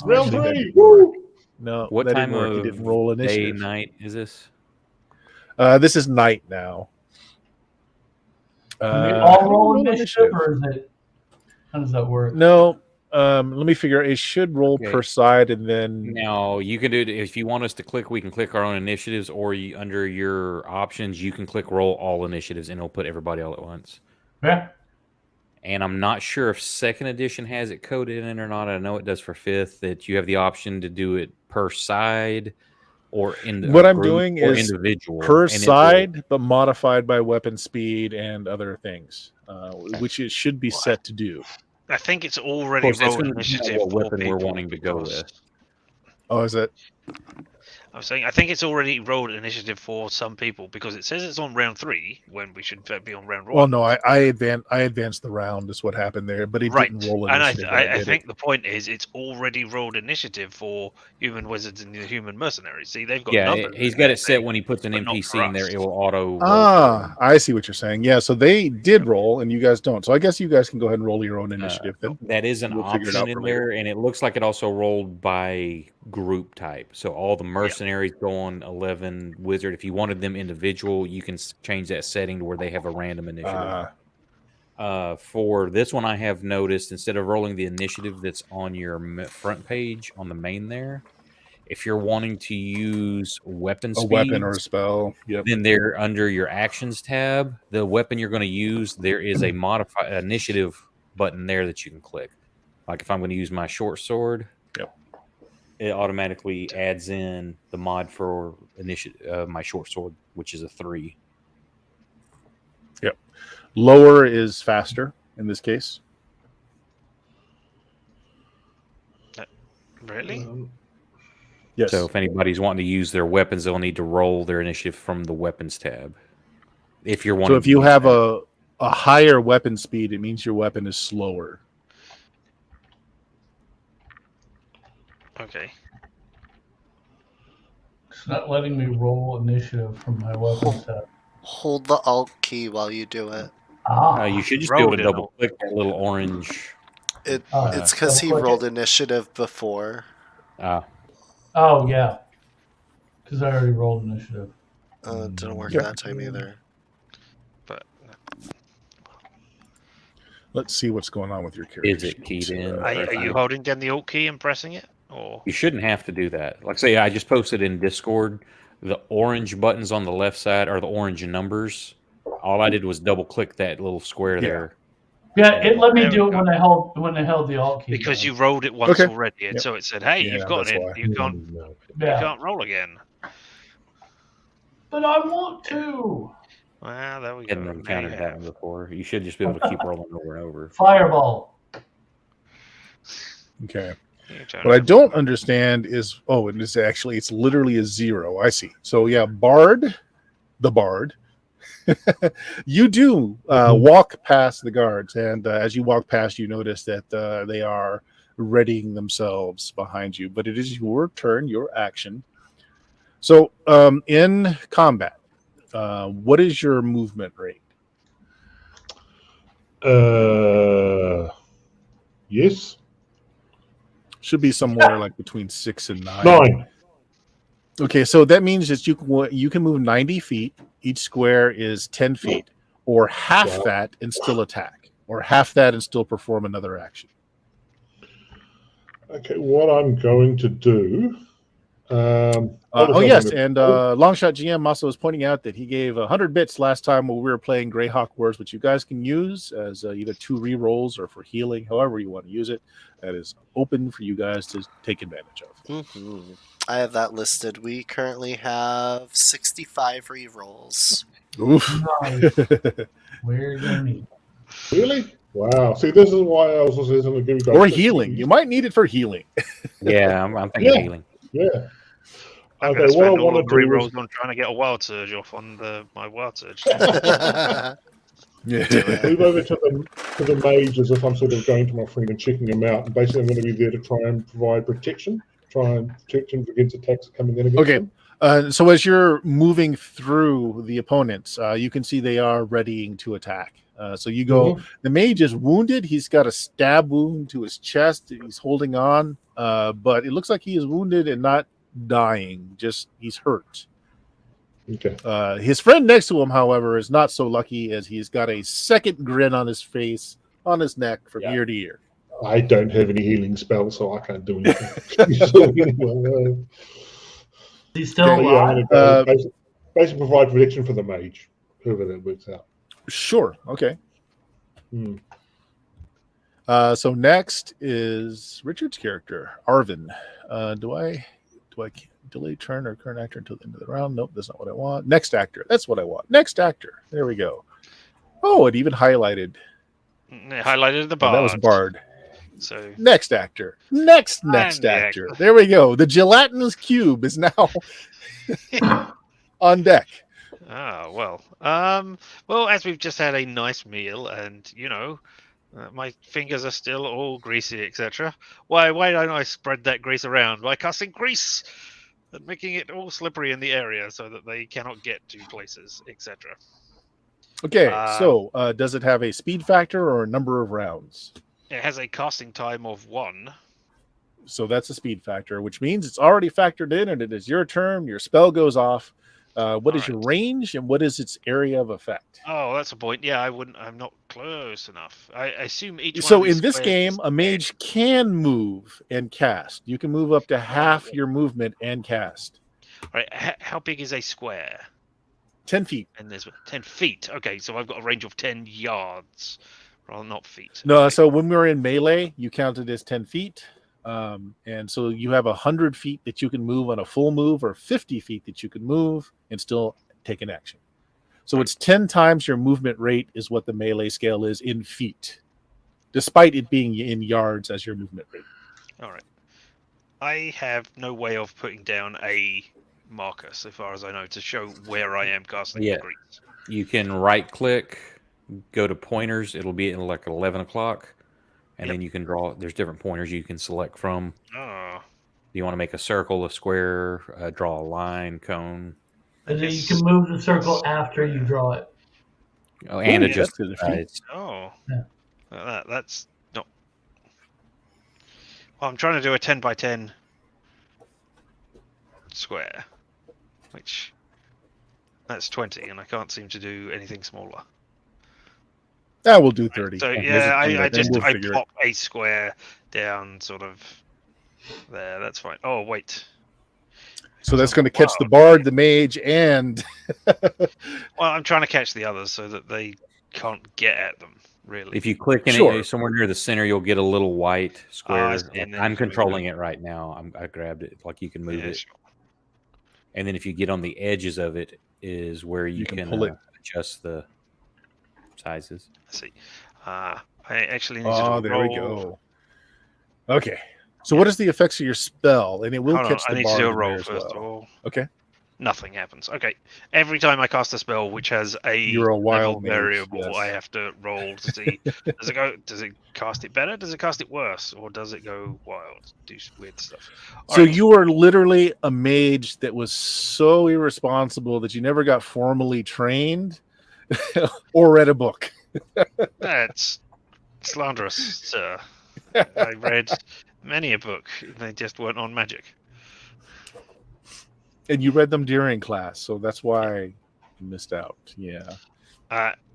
Round Actually, that 3. didn't work. Woo! No. what that time didn't work. of You didn't roll day, initiative. night is this? This is night now. Can we How all do we roll roll initiative, or is it? How does that work? No. Let me figure. It should roll Okay. per side, and then Now you can do it if you want us to click. We can click our own initiatives, or under your options, you can click roll all initiatives, and it'll put everybody all at once. Yeah. And I'm not sure if second edition has it coded in or not. I know it does for fifth. That you have the option to do it per side, or in what a I'm group, doing or is individual per and it will- side, but modified by weapon speed and other things, which it should be set to do. I think it's Of already course, that's rolled going to depend initiative on what for weapon we're people wanting to go because- with. Oh, is it? I was saying I think it's already rolled initiative for some people because it says it's on round 3 when we should be on round 1. Well, no, I advanced the round. Is what happened there, but it Right, didn't roll and initiative. when I did think it. the point is it's already rolled initiative for human wizards and the human mercenaries. See, they've got Yeah, numbers. he's in got there, it set when he puts an but not NPC for in there, us. it will auto. roll Ah, I see what you're saying. Yeah, so they did roll, and you guys don't. So I guess you guys can go ahead and roll your own initiative then. That is an We'll figure it out option in for later. there, and it looks like it also rolled by group type. So all the mercenaries go on 11 wizard. If you wanted them individual, you can change that setting to where they have a random initiative. For this one, I have noticed instead of rolling the initiative that's on your front page on the main there, if you're wanting to use weapon A speeds, weapon or a spell. Yep. then there under your actions tab, the weapon you're going to use, there is a modify initiative button there that you can click. Like if I'm going to use my short sword, Yep. it automatically adds in the mod for initiative my short sword, which is a 3. Yep. Lower is faster in this case. Really? Yes. So if anybody's wanting to use their weapons, they'll need to roll their initiative from the weapons tab. If you're wanting So if to you use have that. a higher weapon speed, it means your weapon is slower. Okay. It's not letting me roll initiative from my weapon set. Hold the Alt key while you do it. You should just be able to Rolled in double click that little orange. It's because he double-click rolled it. initiative before. Oh yeah, because I already rolled initiative. It didn't work Yeah. that time either. But Let's see what's going on with your character. Is it keyed sheet. in? are you holding down the Alt key and pressing it? Or You shouldn't have to do that. Like say I just posted in Discord, the orange buttons on the left side are the orange numbers. All I did was double click that little square Yeah. there. Yeah, it let me There we do it go. when I held the Alt key. because down. you rolled it once Okay. already, and Yep. so it said, "Hey, Yeah, you've got that's it. why. You Yeah. can't roll again." But I want to. Well, there we I go. hadn't Now you encountered that have. one before. You should just be able to keep rolling over and over. Fireball. Okay. You turn What I it. don't understand is and it's literally a 0. I see. So yeah, Bard, the Bard. You do walk past the guards, and as you walk past, you notice that they are readying themselves behind you. But it is your turn, your action. So in combat, what is your movement rate? Yes. Should be somewhere like between 6 and 9. 9. Okay, so that means that you can move 90 feet. Each square is 10 feet, or half Wow. that and still attack, or half that and still perform another action. Okay, what I'm going to do. Yes, and Longshot GM also was pointing out that he gave 100 bits last time when we were playing Greyhawk Wars, which you guys can use as either 2 rerolls or for healing, however you want to use it. That is open for you guys to take advantage of. Mm-hmm. I have that listed. We currently have 65 rerolls. Oof. Nice. We're gonna need. Really? Wow. See, this is why I was going to give you guys. Or healing. You might need it for healing. Yeah, I'm thinking Yeah. healing. Yeah. I'm Okay, going to what I spend all wanna of the do rerolls is- on trying to get a wild surge off on my wild surge. Yeah. Move over to the mage as if I'm sort of going to my friend and checking him out. And basically, I'm going to be there to try and provide protection. Try and protect him against attacks coming in against Okay. him. So as you're moving through the opponents, you can see they are readying to attack. So you go, The mage is wounded. He's got a stab wound to his chest. He's holding on, but it looks like he is wounded and not dying. Just he's hurt. Okay. His friend next to him, however, is not so lucky as he's got a second grin on his face, on his neck from ear to ear. I don't have any healing spells, so I can't do anything. So, anyway, He's still Okay. yeah, I'm alive. going to go basically provide protection for the mage, whoever that works out. Sure. Okay. Hmm. So next is Richard's character, Arvin. Do I delay turn or current actor until the end of the round? Nope, that's not what I want. Next actor. That's what I want. Next actor. There we go. Oh, it even highlighted. It highlighted the Oh, bard. that was Bard. So Next actor. Next And the actor. There we go. The gelatinous cube is now on deck. well, as we've just had a nice meal, and my fingers are still all greasy, etc. Why don't I spread that grease around by casting grease and making it all slippery in the area so that they cannot get to places, etc. Okay, so does it have a speed factor or a number of rounds? It has a casting time of 1. So that's a speed factor, which means it's already factored in, and it is your turn. Your spell goes off. What is your range, and what is its area of effect? Oh, that's a point. Yeah, I'm not close enough. I assume each. So one of these in this squares game, is a mage can move and cast. You can move up to half your movement and cast. Right. How big is a square? 10 feet. And there's 10 feet. Okay, so I've got a range of 10 yards. Well, not feet. No, Okay. so when we were in melee, you counted as 10 feet. And so you have 100 feet that you can move on a full move, or 50 feet that you can move and still take an action. So it's 10 times your movement rate is what the melee scale is in feet, despite it being in yards as your movement rate. All right. I have no way of putting down a marker, so far as I know, to show where I am casting the grease. You can right click, go to pointers. It'll be at like 11 o'clock. And then you can draw. There's different pointers you can select from. Oh. Do you want to make a circle, a square, draw a line, cone? And then you can move the circle after you draw it. Oh, and Ooh, adjust that's the good. size. Oh. Yeah. That's not. Well, I'm trying to do a 10 by 10 square, which that's 20, and I can't seem to do anything smaller. That will do 30. So Yeah, I pop a square down sort of there. That's fine. Oh wait. So that's going to catch the bard, the mage, and well, I'm trying to catch the others so that they can't get at them. Really. If you click in it somewhere near the center, you'll get a little white square. I'm controlling it right now. I grabbed it. Like you can move it. Sure. And then if you get on the edges of it, is where you can pull it. Adjust the sizes. Let's see. I actually need to oh, there roll. we go. Okay. So what is the effects of your spell? And it will catch the I need bard to do a in roll there as first well. of all. Okay. Nothing happens. Okay. Every time I cast a spell which has You're a wild mage, variable, yes. I have to roll to see does it cast it better? Does it cast it worse? Or does it go wild? Do weird stuff. So you are literally a mage that was so irresponsible that you never got formally trained or read a book. That's slanderous, sir. I read many a book. They just weren't on magic. And you read them during class, so that's why you missed out. Yeah.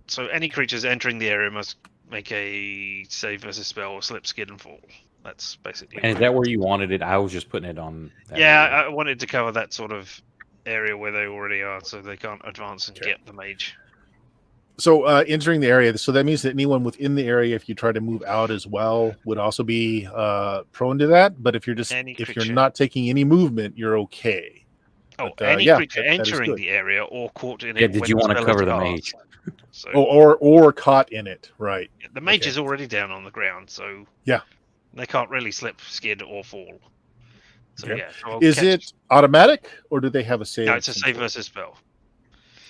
So any creatures entering the area must make a save versus spell or slip, skid, and fall. That's basically. And is that where you wanted it? I was just putting it on. Yeah, area. I wanted to cover that sort of area where they already are, so they can't advance and get the mage. So entering the area, so that means that anyone within the area, if you try to move out as well, would also be prone to that. But if you're you're not taking any movement, you're okay. Oh, But, any creature that is entering good. the area or caught in it. Yeah, did you want to spell cover is the cast. mage? So, or caught in it, right? the mage is already down on the ground, so yeah, they can't really slip, skid, or fall. So okay. yeah, so is it automatic or do they have a save? No, it's a save versus spell.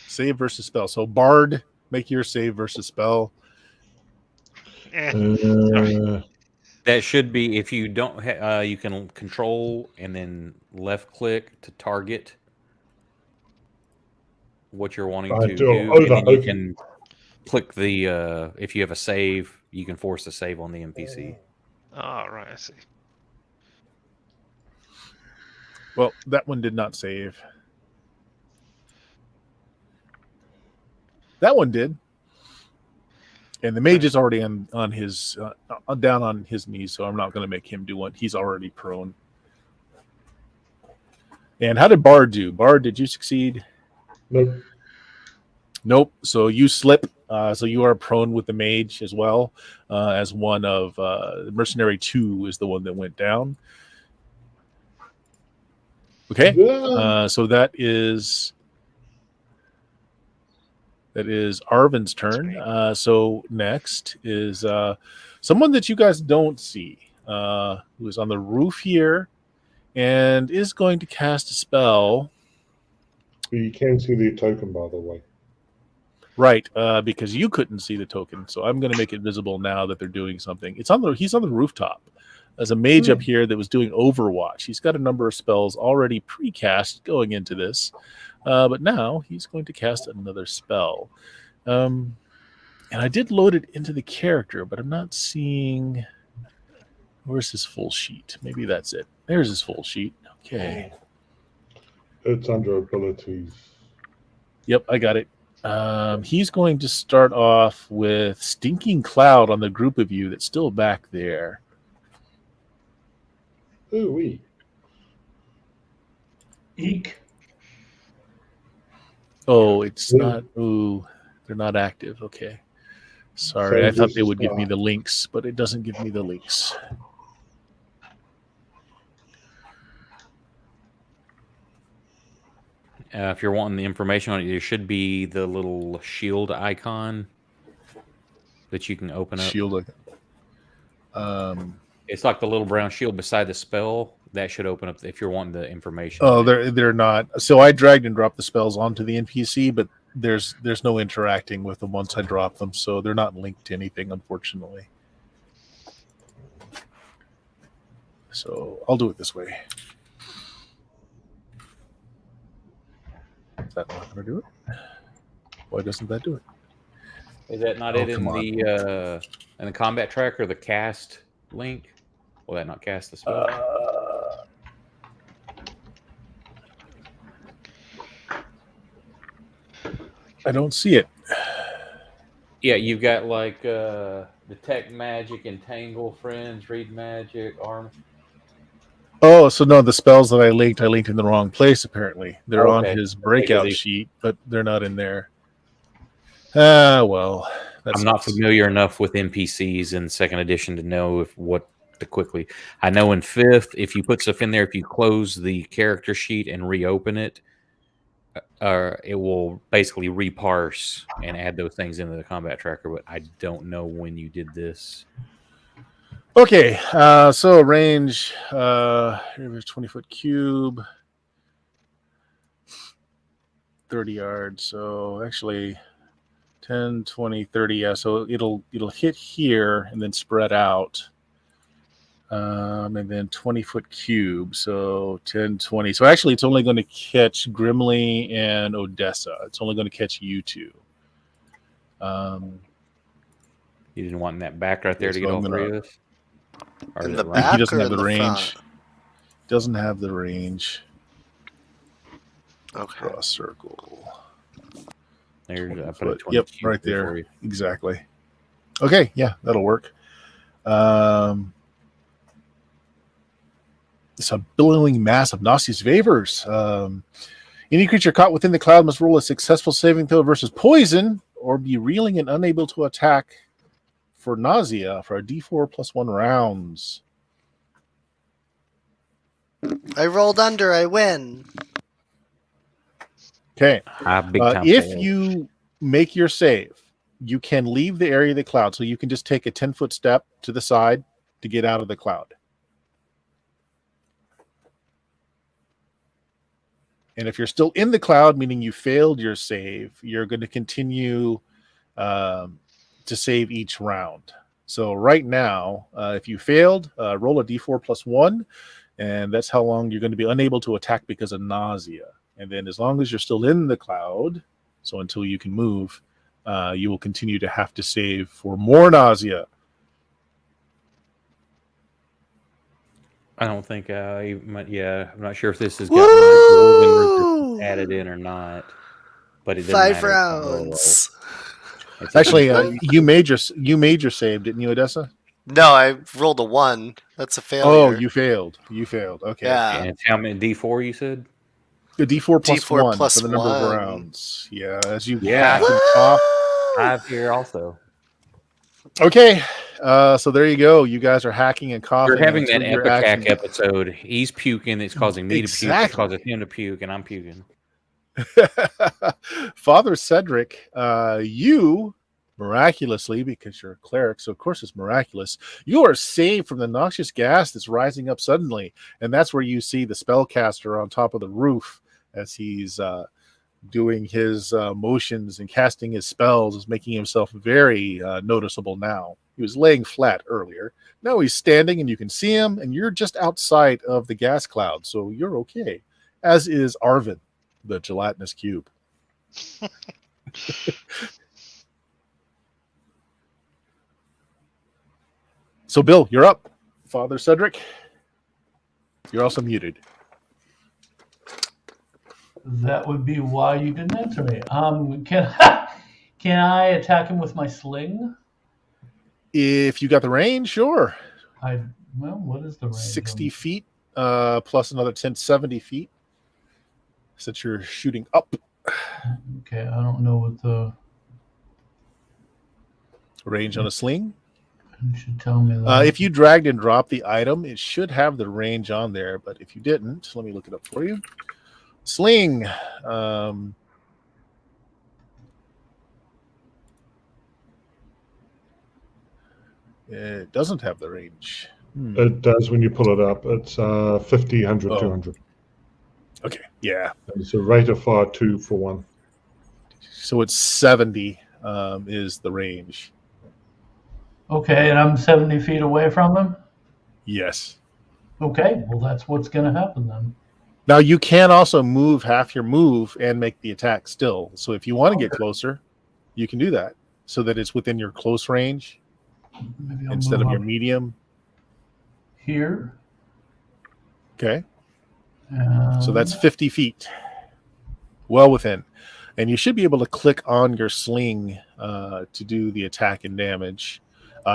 Save versus spell. So bard, make your save versus spell. That should be if you don't. You can control and then left click to target what you're wanting to do, and then you can click the. If you have a save, you can force a save on the NPC. Oh, right, I see. Well, that one did not save. That one did. And the mage is already on his down on his knees, so I'm not going to make him do one. He's already prone. And how did Bard do? Bard, did you succeed? Nope. Nope. So you slip. So you are prone with the mage as well, as one of Mercenary 2 is the one that went down. Okay. So that is Arvin's turn. So next is someone that you guys don't see, who is on the roof here and is going to cast a spell. You can see the token, by the way. Right, because you couldn't see the token, so I'm going to make it visible now that they're doing something. He's on the rooftop. There's a mage up here that was doing Overwatch. He's got a number of spells already pre-cast going into this, but now he's going to cast another spell. And I did load it into the character, but I'm not seeing... Where's his full sheet? Maybe that's it. There's his full sheet. Okay. It's under abilities. Yep, I got it. He's going to start off with Stinking Cloud on the group of you that's still back there. Ooh-wee. Eek. Oh, it's not... Ooh, they're not active. Okay. Sorry, So I thought this they would is, give me the links, but it doesn't give me the links. If you're wanting the information on it, there should be the little shield icon that you can open up. Shield. It's like the little brown shield beside the spell. That should open up if you're wanting the information. Oh, on it. they're not. So I dragged and dropped the spells onto the NPC, but there's no interacting with them once I drop them, so they're not linked to anything, unfortunately. So I'll do it this way. Is that not going to do it? Why doesn't that do it? Is that not Oh, it in come on. the combat tracker, the cast link? Will that not cast the spell? I don't see it. Yeah, you've got like detect magic, entangle friends, read magic, arm. Oh, so no, the spells that I linked in the wrong place, apparently. They're on Okay. his breakout Maybe they- sheet, but they're not in there. Well, that's I'm not familiar enough with NPCs in second edition to know what to quickly. I know in fifth, if you put stuff in there, if you close the character sheet and reopen it, it will basically reparse and add those things into the combat tracker. But I don't know when you did this. Okay, so range, here's 20-foot cube, 30 yards. So actually 10, 20, 30. Yeah, so it'll hit here and then spread out. And then 20-foot cube. So 10, 20. So actually it's only going to catch Grimly and Odessa. It's only going to catch you two. You didn't want that back right there to So get all I'm three gonna- of us? Or In is the it right? back He doesn't or have in the the range. front? Doesn't have the range. Okay. Draw a circle. There's, I 20 put a foot. 20 Yep, cube right for there. you. Exactly. Okay, yeah, that'll work. It's a billowing mass of nauseous vapors. Any creature caught within the cloud must roll a successful saving throw versus poison or be reeling and unable to attack for nausea for a d4 plus 1 rounds. I rolled under. I win. Okay. Big time If fail. you make your save, you can leave the area of the cloud. So you can just take a 10-foot step to the side to get out of the cloud. And if you're still in the cloud, meaning you failed your save, you're going to continue to save each round. So right now, if you failed, roll a d4 plus 1, and that's how long you're going to be unable to attack because of nausea. And then as long as you're still in the cloud, so until you can move, you will continue to have to save for more nausea. I don't think yeah, I'm not sure if this has got my dwarven resistance added in or not. But it doesn't 5 matter. It's not really low. rounds. It's Actually, easy. you made your save, didn't you, Odessa? No, I rolled a 1. That's a Oh, failure. you failed. You failed. Okay. Yeah. and it's how many D4 you said? The D4 plus D4 1 plus for the number of 1. rounds. Yeah, as you Yeah. hack and cough. Woo! 5 here also. Okay, so there you go. You guys are hacking and coughing. We're having and that through your Epicac action- episode. He's puking. It's causing me to puke. It Exactly. causes him to puke, and I'm puking. Father Cedric, you miraculously, because you're a cleric, so of course it's miraculous, you are saved from the noxious gas that's rising up suddenly. And that's where you see the spellcaster on top of the roof as he's doing his motions and casting his spells, is making himself very noticeable now. He was laying flat earlier. Now he's standing and you can see him, and you're just outside of the gas cloud, so you're okay. As is Arvin, the gelatinous cube. So, Bill, you're up. Father Cedric, you're also muted. That would be why you didn't answer me. Can I attack him with my sling? If you got the range, sure. What is the range? 60 feet plus another 70 feet. Since you're shooting up. Okay, I don't know what the Range on a sling. you should tell me that. If you dragged and dropped the item, it should have the range on there. But if you didn't, let me look it up for you. Sling. It doesn't have the range. It does when you pull it up. It's 50, 100, Oh. 200. Okay, yeah. And it's a rate of fire 2 for 1. So it's 70 is the range. Okay, and I'm 70 feet away from him? Yes. Okay, well, that's what's going to happen then. Now you can also move half your move and make the attack still. So if you want to get closer, you can do that so that it's within your close range Maybe I'll instead move of your up medium. here. Okay. So that's 50 feet. Well within. And you should be able to click on your sling to do the attack and damage.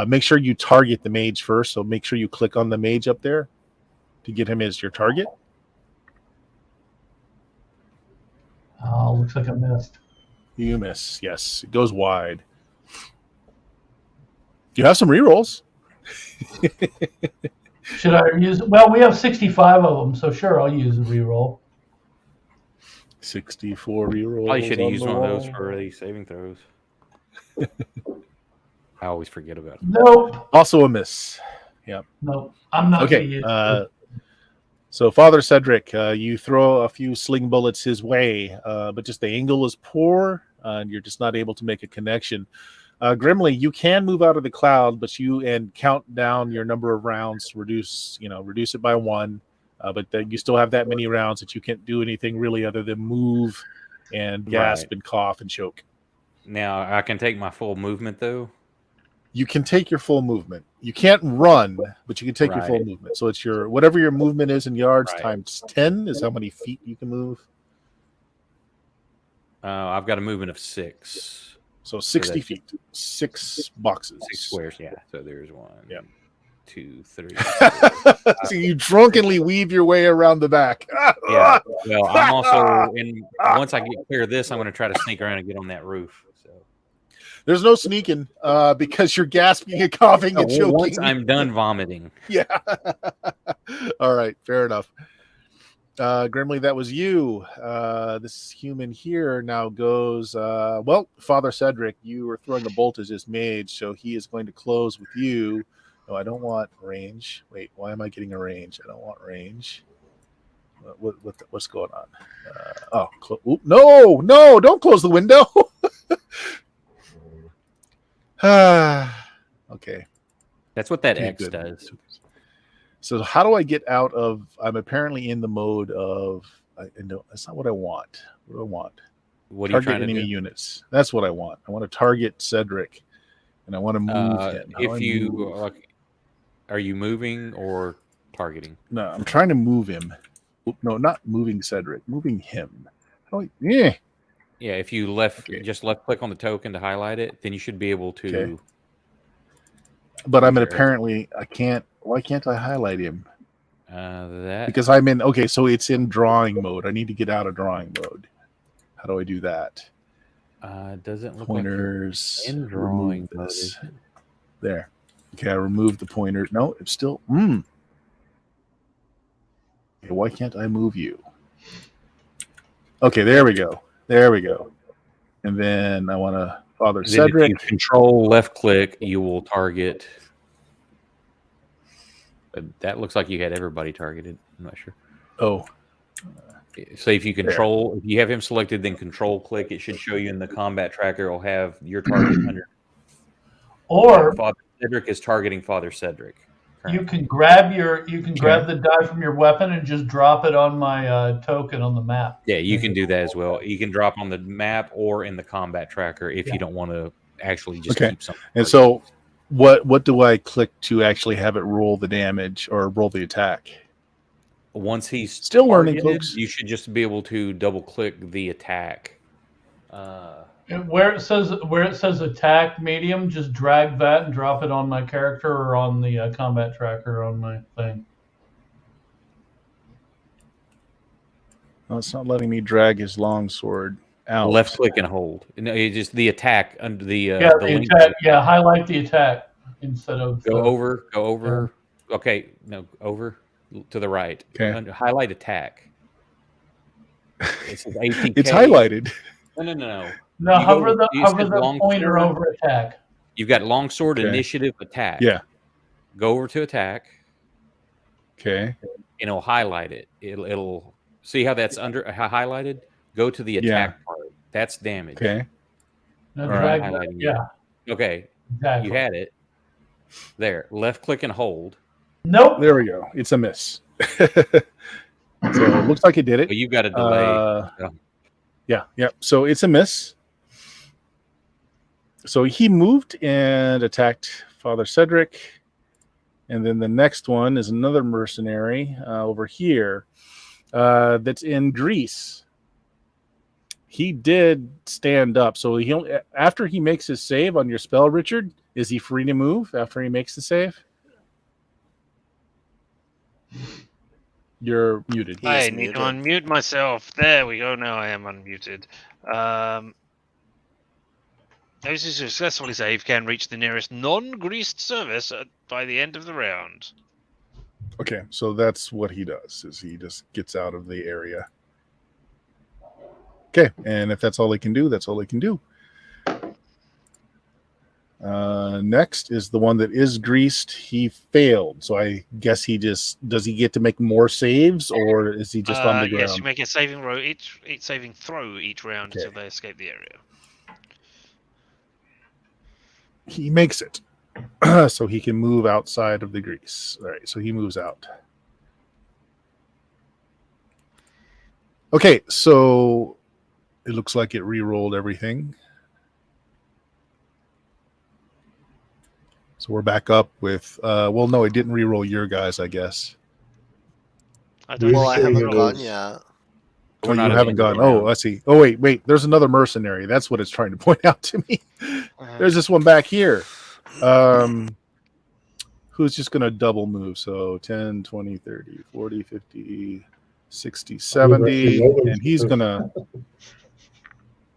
Make sure you target the mage first. So make sure you click on the mage up there to get him as your target. Looks like I missed. You miss. Yes. It goes wide. You have some rerolls. Should I use? Well, we have 65 of them, so sure, I'll use a reroll. 64 rerolls. Probably should have on used the one of those wall. for these saving throws. I always forget about it. Nope. Also a miss. Nope. I'm not going to use it. So Father Cedric, you throw a few sling bullets his way, but just the angle is poor, and you're just not able to make a connection. Grimly, you can move out of the cloud, but and count down your number of rounds, reduce it by 1. But you still have that many rounds that you can't do anything really other than move and gasp and cough and choke. Now I can take my full movement though. You can take your full movement. You can't run, but you can take your full movement. So it's your whatever your movement is in yards times 10 is how many feet you can move. I've got a movement of 6. So 60 feet, 6 boxes, 6 squares. Yeah. So there's 1, 2, 3. So you drunkenly weave your way around the back. Yeah. Well, I'm also once I get clear of this, I'm going to try to sneak around and get on that roof. So there's no sneaking because you're gasping and coughing and choking. Once I'm done vomiting. Yeah. All right. Fair enough. Grimly, that was you. This human here now goes, Father Cedric, you were throwing a bolt as his mage, so he is going to close with you. No, I don't want range. Wait, why am I getting a range? I don't want range. What's going on? No, don't close the window. Okay. That's what that X does. So how do I get out of? I'm apparently in the mode of. No, that's not what I want. What do I want? What are you target trying to enemy do? units. That's what I want. I want to target Cedric, and I want to move him. If you are you moving or targeting? No, I'm trying to move him. No, not moving Cedric. Moving him. Oh, yeah. Yeah, if you just left click on the token to highlight it, then you should be able to. Okay. But I mean, Sure. apparently I can't. Why can't I highlight him? That Because I'm in. Okay, so it's in drawing mode. I need to get out of drawing mode. How do I do that? doesn't look Pointers. like you're in drawing remove mode. this. Is it? There. Okay, I removed the pointers. No, it's still. Okay, why can't I move you? Okay, there we go. There we go. And then I want to Father Then Cedric. if you control left click, you will target. That looks like you had everybody targeted. I'm not sure. Oh, So if you control, if you have him selected, then control click. It should show you in the combat tracker. It'll have your target under. Or Father Cedric is targeting Father Cedric. you can grab grab the die from your weapon and just drop it on my token on the map. Yeah, you can do that as well. You can drop on the map or in the combat tracker if you don't want to actually just keep something. And so what do I click to actually have it roll the damage or roll the attack? Once he's Still learning, targeted, folks. you should just be able to double click the attack. Where it says attack medium, just drag that and drop it on my character or on the combat tracker on my thing. No, it's not letting me drag his longsword out. Left click and hold. No, it's just the attack under the the link. attack. Yeah, highlight the attack instead of Go over. Okay, no, over to the right. Okay. Highlight attack. It says ATK. It's highlighted. No. No, You hover go- you said the pointer longsword. over attack. You've got longsword, Okay. initiative, attack. Yeah. Go over to attack. Okay. And it'll highlight it. It'll see how that's highlighted. Go to the attack part. That's damage. Okay. No, All drag right. that, yeah. Okay. Exactly. You had it. There. Left click and hold. Nope. There we go. It's a miss. So it looks like it did it. But you've got a delay. Yeah. So it's a miss. So he moved and attacked Father Cedric. And then the next one is another mercenary over here that's in Greece. He did stand up. So after he makes his save on your spell, Richard, is he free to move after he makes the save? You're muted. I need to unmute myself. There we go. Now I am unmuted. Those who successfully save can reach the nearest non-greased service by the end of the round. Okay, so that's what he does, is he just gets out of the area. Okay, and if that's all they can do, that's all they can do. Next is the one that is greased. He failed, so I guess does he get to make more saves, or is he just on the ground? Yes, you make a saving throw each saving throw each round until they escape the area. He makes it, so he can move outside of the grease. All right, so he moves out. Okay, so it looks like it re-rolled everything. So we're back up with, well, no, it didn't re-roll your guys, I guess. I haven't gone yet. Oh, you haven't gone. Oh, I see. Oh, wait. There's another mercenary. That's what it's trying to point out to me. There's this one back here. Who's just going to double move. So 10, 20, 30, 40, 50, 60, 70. And he's going to...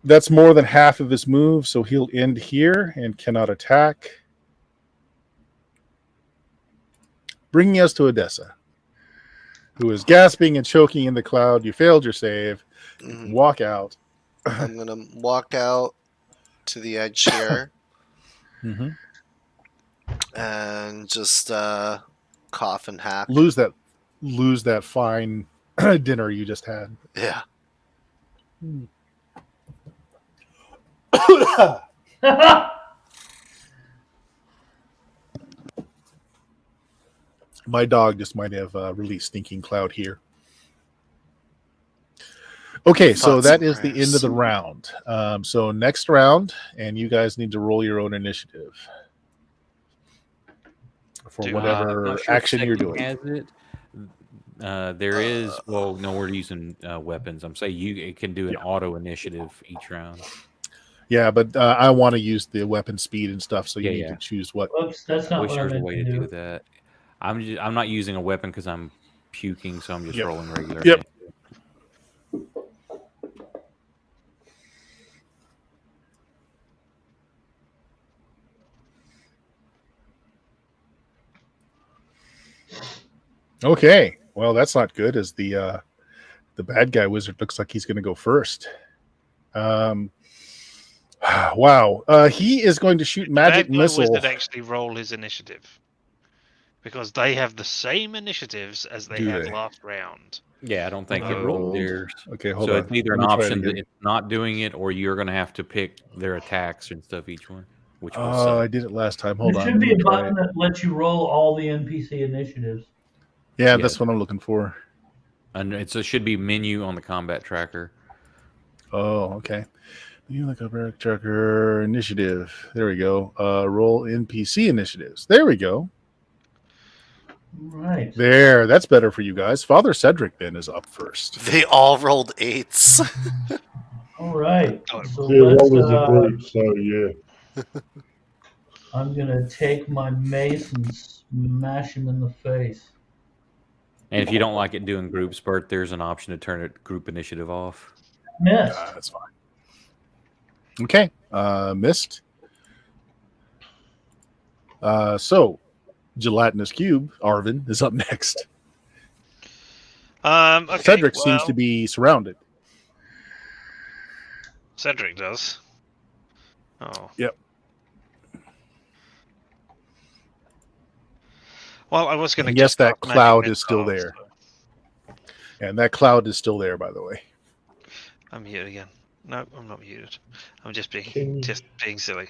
That's more than half of his move, so he'll end here and cannot attack. Bringing us to Odessa, who is gasping and choking in the cloud. You failed your save. Walk out. I'm going to walk out to the edge here and just cough and hack. Lose that fine dinner you just had. Yeah. My dog just might have released stinking cloud here. Okay, so that is the end of the round. So next round, and you guys need to roll your own initiative for whatever action you're doing. There is. Well, no, we're using weapons. I'm saying it can do an auto initiative each round. Yeah, but I want to use the weapon speed and stuff, so you need to choose what. Oops, that's I not wish what there I was a meant way to to do. do that. I'm not using a weapon because I'm puking, so I'm just Yep. rolling regular. Yep. Okay, well that's not good. As the bad guy wizard looks like he's going to go first. Wow, he is going to shoot magic Bad guy missile. wizard actually roll his initiative because they have the same initiatives as they Do had they? last round. Yeah, I don't think it Rolled. rolled theirs. Okay, hold So on. it's either Let an me try it option that again. it's not doing it, or you're going to have to pick their attacks and stuff each one, which will Oh, I suck. did it last time. Hold There on. should Let be me a try button it. that lets you roll all the NPC initiatives. Yeah, Yeah. that's what I'm looking for. And it should be menu on the combat tracker. Oh, okay. You like a barrack tracker initiative. There we go. Roll NPC initiatives. There we go. Right. There. That's better for you guys. Father Cedric then is up first. They all rolled 8s. All right. Oh, So Yeah, let's. roll as a group, so yeah. I'm gonna take my mace and smash him in the face. And if you don't like it doing group spurt, there's an option to turn it group initiative off. Missed. That's fine. Okay. Missed. So, Gelatinous Cube, Arvin, is up next. Okay, Cedric seems to be surrounded. Cedric does. Oh. Yep. Well, I was going to. And yes, that cloud is still there. And that cloud is still there, by the way. I'm muted again. No, I'm not muted. I'm just being Can- being silly.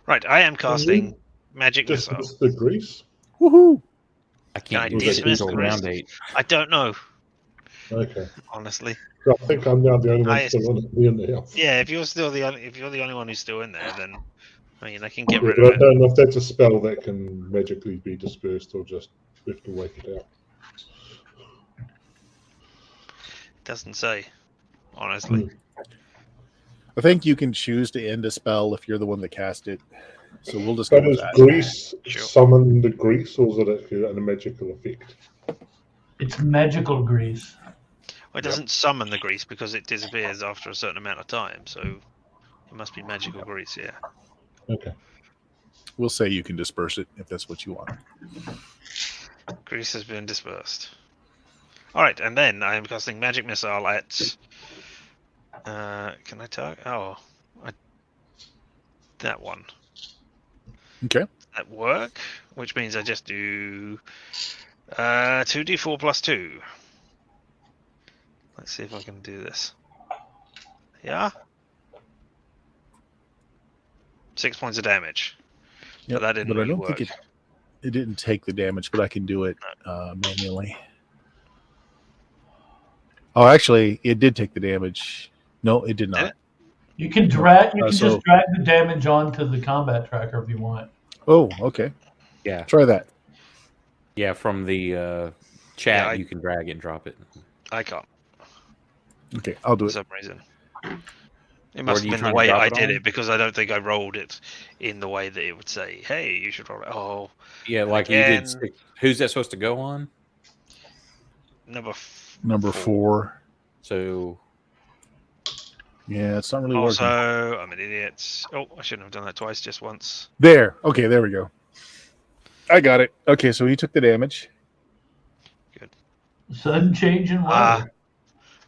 Right, I am casting magic Just missile. miss the grease. Woohoo! I can't Can I do it dismiss until the round rest? 8. I don't know, Okay. honestly. I think I'm now the only one I- still in the house. Yeah, if you're the only one who's still in there, then I mean I can get Yeah, rid but of I it. don't know if that's a spell that can magically be dispersed or just we have to wait it out. Doesn't say, honestly. I think you can choose to end a spell if you're the one that cast it. So we'll just But go with is that. grease Sure. summon the grease, or is it actually a magical effect? It's magical grease. Well, it doesn't summon the grease because it disappears after a certain amount of time, so it must be magical grease, yeah. Okay. We'll say you can disperse it if that's what you want. Grease has been dispersed. Alright, and then I am casting magic missile at can I target? That one. Okay. At work, which means I just do 2d4 plus 2. Let's see if I can do this. Yeah? 6 points of damage. Yep. But that didn't But I really don't work. think it didn't take the damage, but I can do it manually. Oh, actually, it did take the damage. No, it did not. You can drag. You can so- just drag the damage onto the combat tracker if you want. Oh, okay. Yeah. Try that. Yeah, from the chat, Yeah, you can drag it and drop it. I can't, Okay, I'll do for it. some reason. It must are have you been the trying to way drop I it did on? it, because I don't think I rolled it in the way that it would say, hey, you should roll it. Oh, Yeah, like you again, did 6. Who's that supposed to go on? Number 4. So Yeah, it's not really Also, working. I'm an idiot. Oh, I shouldn't have done that twice, just once. There. Okay, there we go. I got it. Okay, so he took the damage. Sudden change in Ah, weather.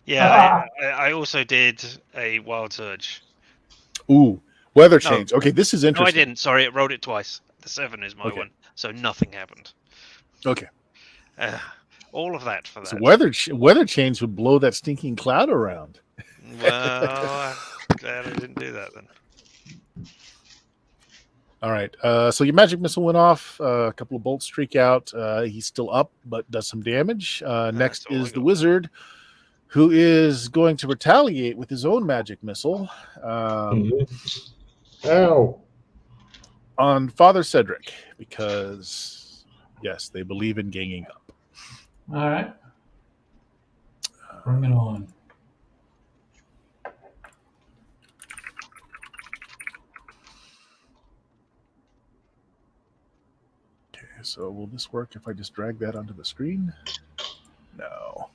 Yeah, I also did a wild surge. Ooh, weather change. Okay, this is No, I interesting. didn't. Sorry, it rolled it twice. The 7 is my Okay. one, so nothing happened. Okay, All of that for that. so weather change would blow that stinking cloud around. Well, I'm glad I didn't do that then. All right. So your magic missile went off. A couple of bolts streak out. He's still up, but does some damage. Next all I is the got. wizard, who is going to retaliate with his own magic missile Ow! on Father Cedric, because yes, they believe in ganging up. All right. Bring it on. Okay, so will this work if I just drag that onto the screen? No.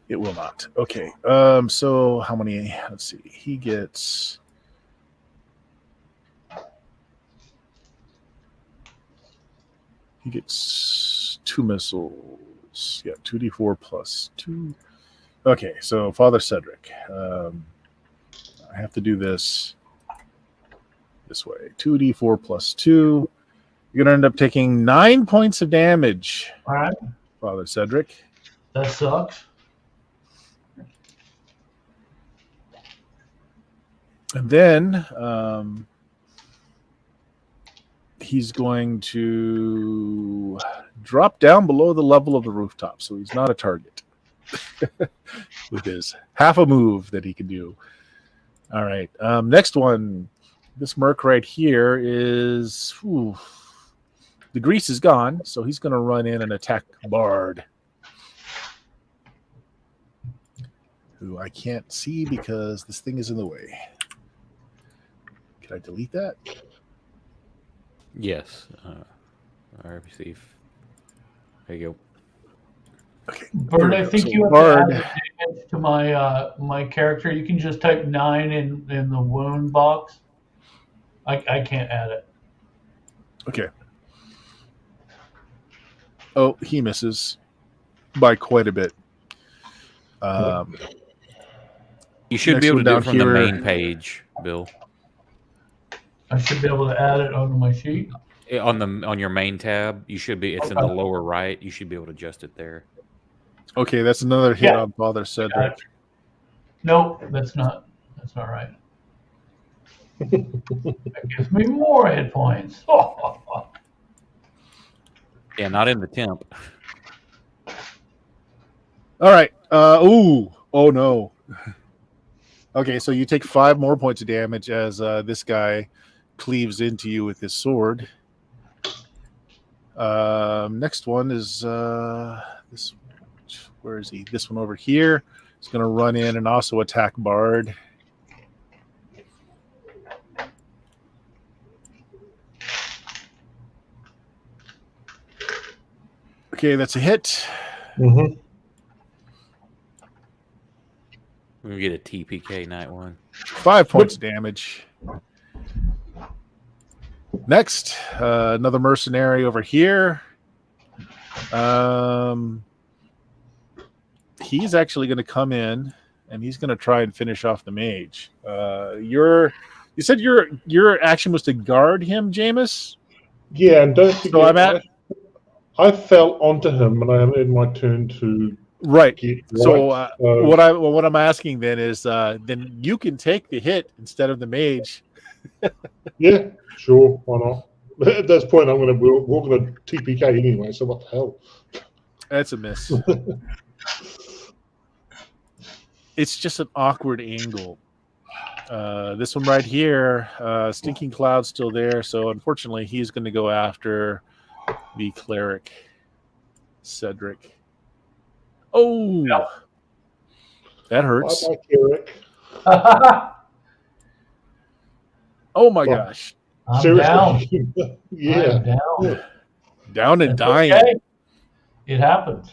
It will not. Okay. So how many? Let's see. He gets. He gets 2 missiles. Yeah, 2d4 plus 2. Okay, so Father Cedric. I have to do this way. 2d4 plus 2. You're going to end up taking 9 points of damage, All right. Father Cedric. That sucks. And then he's going to drop down below the level of the rooftop, so he's not a target with his half a move that he can do. All right. Next one. This merc right here is... the grease is gone, so he's going to run in and attack Bard, who I can't see because this thing is in the way. Can I delete that? Yes. I receive. There you go. Okay. Bird, I think So you have Bard, to add the damage to my character. You can just type 9 in the wound box. I can't add it. okay. Oh, he misses by quite a bit. You should Next be able one to do down it from the here. main page, Bill. I should be able to add it onto my sheet. On your main tab, you should be. It's in the Okay. lower right. You should be able to adjust it there. Okay, that's another hit Yeah. on Father Cedric. Nope, that's not right. That gives me more hit points. Yeah, not in the temp. All right. Oh no. Okay, so you take 5 more points of damage as this guy cleaves into you with his sword. Next one is this. Where is he? This one over here. He's going to run in and also attack Bard. Okay, that's a hit. Mm-hmm. We're gonna get a TPK night one. 5 points of damage. Next, another mercenary over here. He's actually going to come in and he's going to try and finish off the mage. You said your action was to guard him, Jameis? Yeah, and don't So I'm forget, at I fell onto him, and I am in my turn to right. get So right. what I'm asking then is then you can take the hit instead of the mage. Yeah, sure, why not? At this point, we're going to TPK anyway, so what the hell? That's a miss. It's just an awkward angle. This one right here, Stinking Cloud's still there, so unfortunately he's going to go after the cleric, Cedric. Oh, that hurts. Bye-bye, Eric. Oh my Well, gosh. I'm Seriously? down. Yeah. I'm down. Down and That's dying. okay. It happens.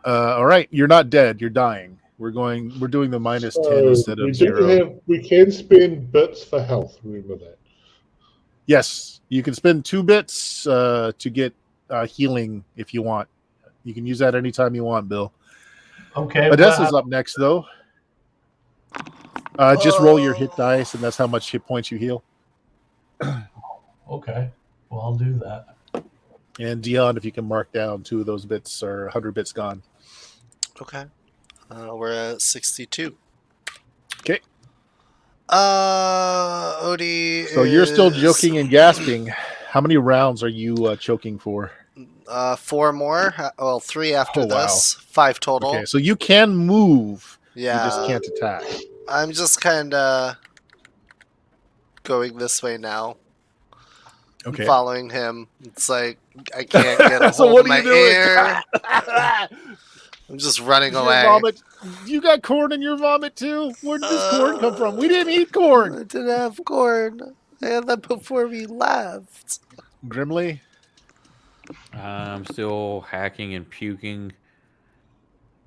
All right, you're not dead, you're dying. We're doing the minus 10 instead of 0. We can spend bits for health, remember that. Yes, you can spend 2 bits to get healing if you want. You can use that anytime you want, Bill. Okay. Odessa's up next, though. Just roll your hit dice, and that's how much hit points you heal. Okay. Well, I'll do that. And Dion, if you can mark down 2 of those bits, or 100 bits gone. Okay. We're at 62. Okay. Odie. So you're still joking and gasping. How many rounds are you choking for? 4 more. Well, 3 after Oh, wow. this. 5 total. Okay, so you can move. Yeah. You just can't attack. I'm just kind of going this way now. I'm Okay. following him. It's like I can't get a So hold what of are my you doing? ear. I'm just running Is your away. vomit? You got corn in your vomit too? Where did this corn come from? We didn't eat corn. I didn't have corn. I had that before we left. Grimly, I'm still hacking and puking.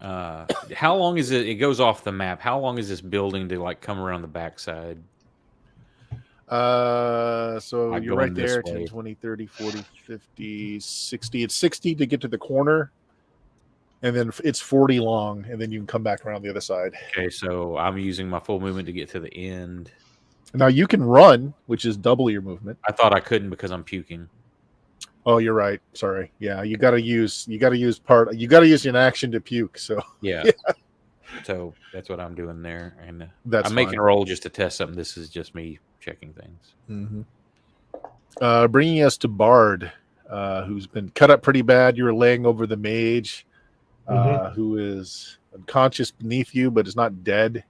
How long is it? It goes off the map. How long is this building to like come around the backside? so Like you're going right this there, way. 10, 20, 30, 40, 50, 60. It's 60 to get to the corner, and then it's 40 long, and then you can come back around the other side. Okay, so I'm using my full movement to get to the end. Now you can run, which is double your movement. I thought I couldn't because I'm puking. Oh, you're right. Sorry. Yeah, you got to use an action to puke. So Yeah. So that's what I'm doing there, and that's I'm making fine. a roll just to test something. This is just me checking things. Bringing us to Bard, who's been cut up pretty bad. You were laying over the mage, who is unconscious beneath you, but is not dead.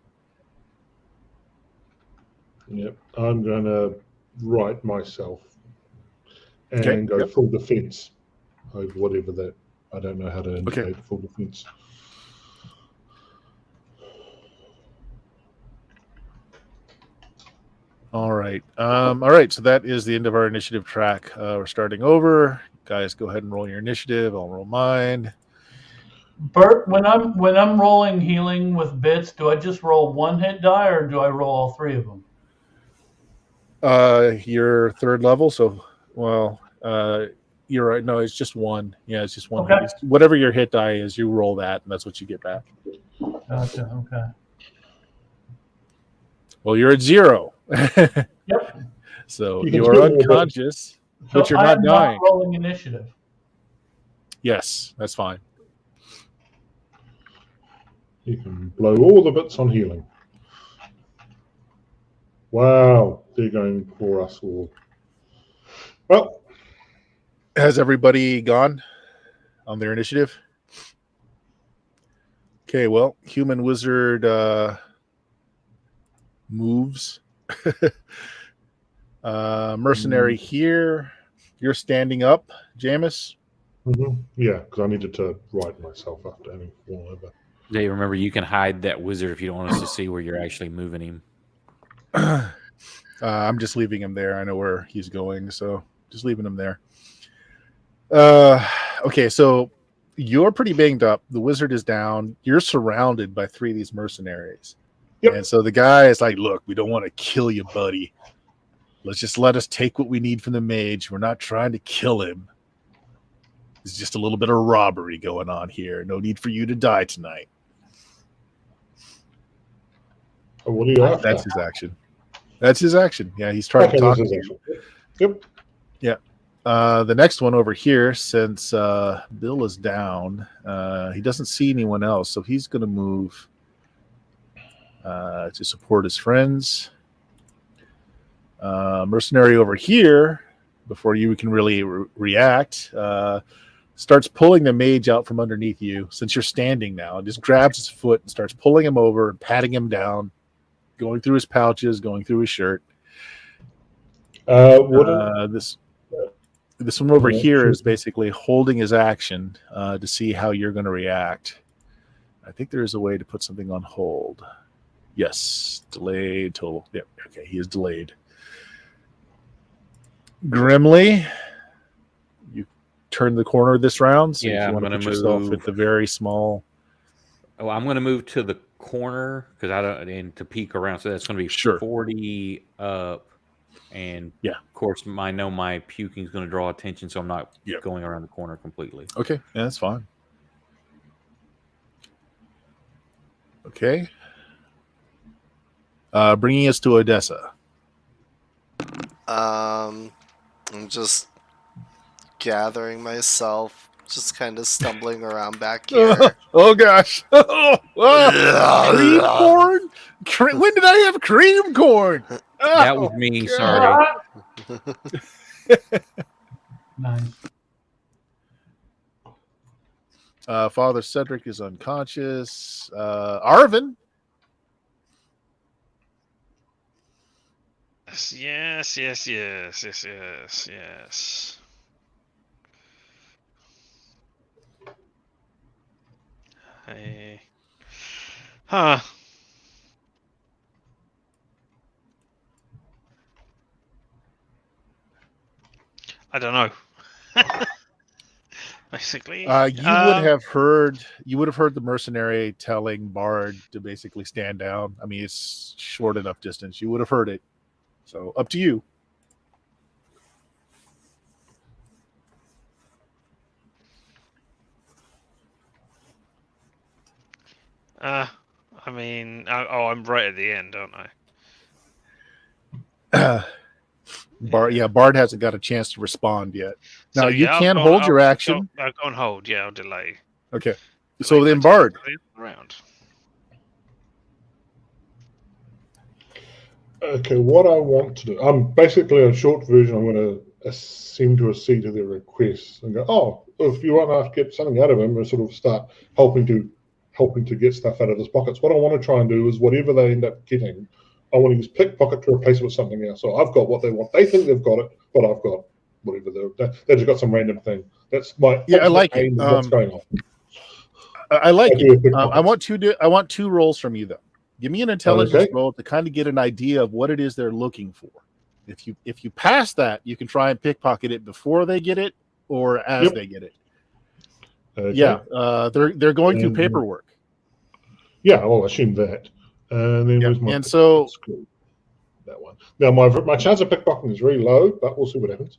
Yep. I'm going to right myself and Okay, go yep. full defense over whatever that. I don't know how to indicate full defense. All right. All right. So that is the end of our initiative track. We're starting over. Guys, go ahead and roll your initiative. I'll roll mine. Bert, when I'm rolling healing with bits, do I just roll one hit die or do I roll all three of them? You're third level, so you're right. No, it's just one. Yeah, it's just one. Okay. Whatever your hit die is, you roll that, and that's what you get back. Gotcha. Okay. Well, you're at 0. Yep. So You can you're still roll unconscious, but you're I not am dying. not rolling initiative. Yes, that's fine. You can blow all the bits on healing. Wow, they're going for us all. Well, Has everybody gone on their initiative? Okay, well, human wizard moves. Mercenary here. You're standing up, Jamis. yeah, because I needed to right myself after having fallen over. Hey, remember you can hide that wizard if you don't want us to see where you're actually moving him. I'm just leaving him there. I know where he's going, so just leaving him there. Okay, so you're pretty banged up. The wizard is down. You're surrounded by 3 of these mercenaries. Yep. And so the guy is like, look, we don't want to kill you, buddy. Let us take what we need from the mage. We're not trying to kill him. There's just a little bit of robbery going on here. No need for you to die tonight. Oh, what are you after? That's his action. That's his action. Yeah, he's trying to talk to you. Yep. Yeah. The next one over here, since Bill is down, he doesn't see anyone else, so he's going to move to support his friends. Mercenary over here, before you can really react, starts pulling the mage out from underneath you, since you're standing now, and just grabs his foot and starts pulling him over and patting him down, going through his pouches, going through his shirt. This one over here is basically holding his action to see how you're going to react. I think there is a way to put something on hold. Yes, delayed total. Yep. Okay, he is delayed. Grimly, you turn the corner this round. So Yeah, if you want to put yourself at the very small. Oh, I'm going to move to the corner because I don't, and to peek around. So that's going to be 40 up. And yeah, of course, I know my puking is going to draw attention, so I'm not going around the corner completely. Okay, yeah, that's fine. Okay. Bringing us to Odessa. I'm just gathering myself, just kind of stumbling around back here. Oh gosh! Cream corn? When did I have cream corn? That was me. Sorry. Nice. Father Cedric is unconscious. Arvin. Yes. Hey. Huh. I don't know. Basically, You would have heard the mercenary telling Bard to basically stand down. I mean, it's short enough distance. You would have heard it. So up to you. I mean, I'm right at the end, aren't I? Bard hasn't got a chance to respond yet. Now So, you yeah, can hold your action. I'll go on hold. Yeah, I'll delay. Okay. Delay So my then, turn Bard. for the round. Okay, what I want to do, I'm basically a short version. I'm going to seem to accede to their requests and go, oh, if you want to get something out of him, and sort of start helping to get stuff out of his pockets. What I want to try and do is whatever they end up getting, I want to use pickpocket to replace it with something else. So I've got what they want. They think they've got it, but I've got whatever they just got some random thing. That's my I like it. what's going on? I like do a it. pickpocket. I want two rolls from you though. Give me an intelligence Okay. roll to kind of get an idea of what it is they're looking for. If you pass that, you can try and pickpocket it before they get it or as they get it. Okay. Yeah, they're going through And- paperwork. Yeah, I'll assume that. And then where's my and so- pickpocket? That one. Now my chance of pickpocketing is very low, but we'll see what happens.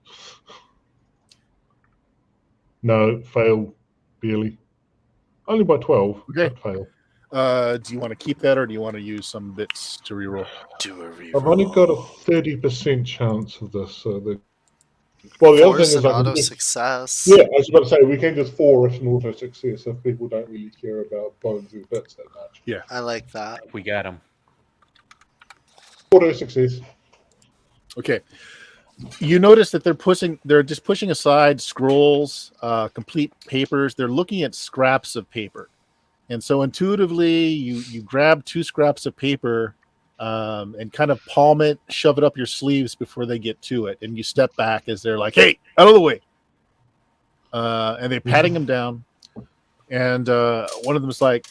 No, fail barely. Only by 12. Okay. But fail. Do you want to keep that or do you want to use some bits to reroll? Do a reroll. I've only got a 30% chance of this. So the other Force thing is an I can auto just, success. yeah, I was about to say we can just force an auto success if people don't really care about bones and bits that much. I like that. We got him. Auto success. Okay. You notice that they're just pushing aside scrolls, complete papers. They're looking at scraps of paper. And so intuitively you grab two scraps of paper and kind of palm it, shove it up your sleeves before they get to it. And you step back as they're like, hey, out of the way. And they're patting them down. And one of them is like,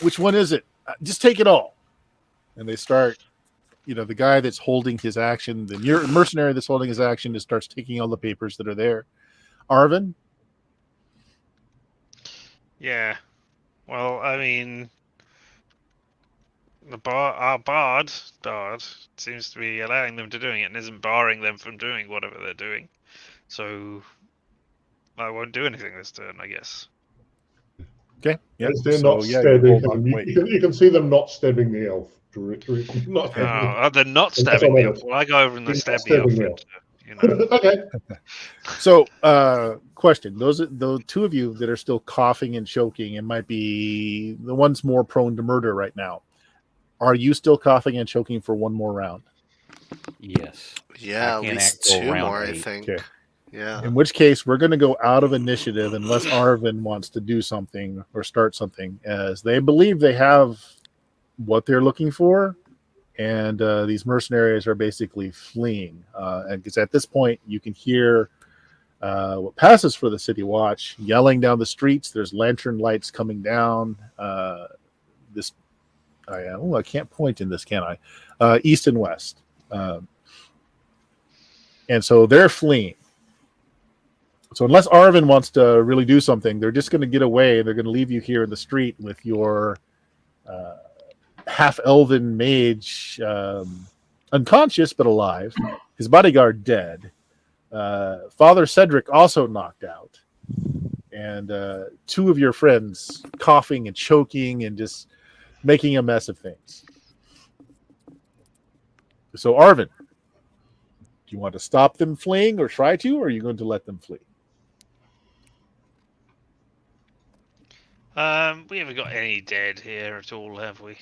which one is it? Just take it all. And they start, the guy that's holding his action, the mercenary that's holding his action, just starts taking all the papers that are there. Arvin? Yeah. Well, I mean, our bard seems to be allowing them to doing it and isn't barring them from doing whatever they're doing. So I won't do anything this turn, I guess. Okay. Yeah. As they're So, not yeah, stabbing hold on, him. wait. You can see them not stabbing the elf directly. Not stabbing him. Oh, they're not That's stabbing all me. that is. Well, I go over and I They're stab not the elf. stabbing Okay. Okay. So, question: those two of you that are still coughing and choking and might be the ones more prone to murder right now. Are you still coughing and choking for one more round? Yes. Yeah, I at can't least act till 2 round more, I 8. think. Okay. Yeah. In which case, we're going to go out of initiative unless Arvin wants to do something or start something, as they believe they have what they're looking for, and these mercenaries are basically fleeing. And because at this point, you can hear what passes for the city watch yelling down the streets. There's lantern lights coming down. I can't point in this, can I? East and west. And so they're fleeing. So unless Arvin wants to really do something, they're just going to get away. They're going to leave you here in the street with your half-elven mage unconscious but alive, his bodyguard dead, Father Cedric also knocked out, and two of your friends coughing and choking and just making a mess of things. So Arvin, do you want to stop them fleeing or try to, or are you going to let them flee? We haven't got any dead here at all, have we?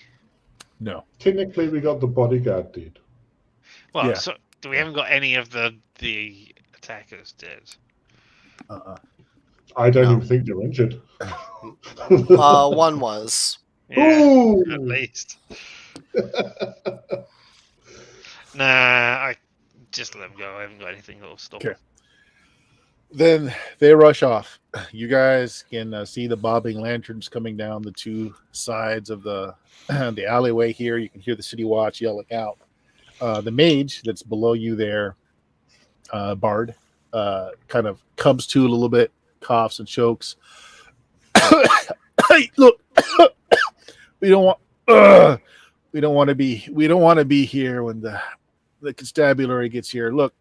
No. Technically, we got the bodyguard dead. Well, Yeah. so we haven't got any of the attackers dead. I don't No. even think they're injured. One was. Yeah, Ooh! at least. Nah, I just let them go. I haven't got anything that'll stop Okay. them. Then they rush off. You guys can see the bobbing lanterns coming down the two sides of the alleyway here. You can hear the city watch yelling out. The mage that's below you there, Bard, kind of comes to a little bit, coughs and chokes. Hey, look, we don't want to be here when the constabulary gets here. Look,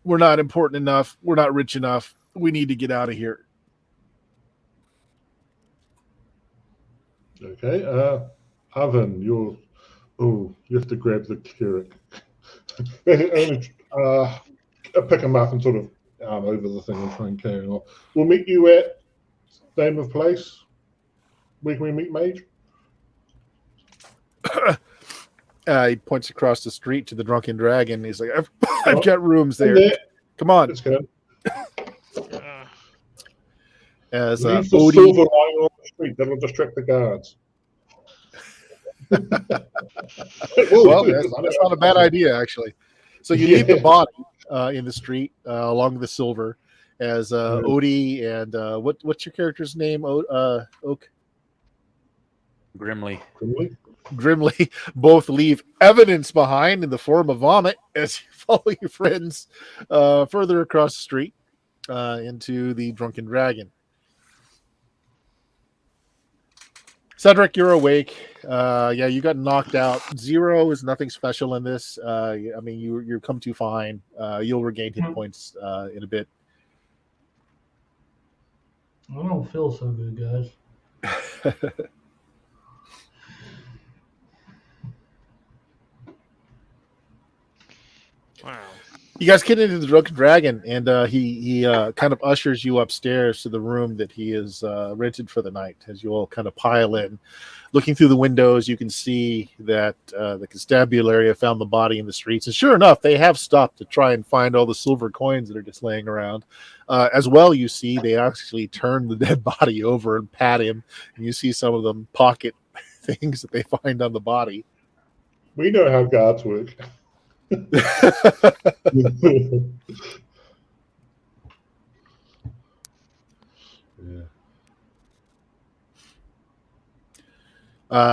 we're not important enough. We're not rich enough. We need to get out of here. Okay. Oven, you have to grab the cleric. Pick him up and sort of arm over the thing and try and carry him off. We'll meet you at name of place. Where can we meet, mage? He points across the street to the Drunken Dragon. He's like, I've got rooms there. Come on. Let's go. As Leave the Odie, silver lying on the street. That'll distract the guards. well, that's not a bad idea, actually. So you leave the body in the street along the silver as Odie and what's your character's name? Oak? Grimly. Grimly both leave evidence behind in the form of vomit as you follow your friends further across the street into the Drunken Dragon. Cedric, you're awake. Yeah, you got knocked out. 0 is nothing special in this. I mean, you come to fine. You'll regain hit points in a bit. I don't feel so good, guys. Wow. You guys get into the Drunken Dragon, and he kind of ushers you upstairs to the room that he has rented for the night. As you all kind of pile in, looking through the windows, you can see that the constabulary have found the body in the streets, and sure enough, they have stopped to try and find all the silver coins that are just laying around. As well, you see they actually turn the dead body over and pat him, and you see some of them pocket things that they find on the body. We know how guards work. Yeah.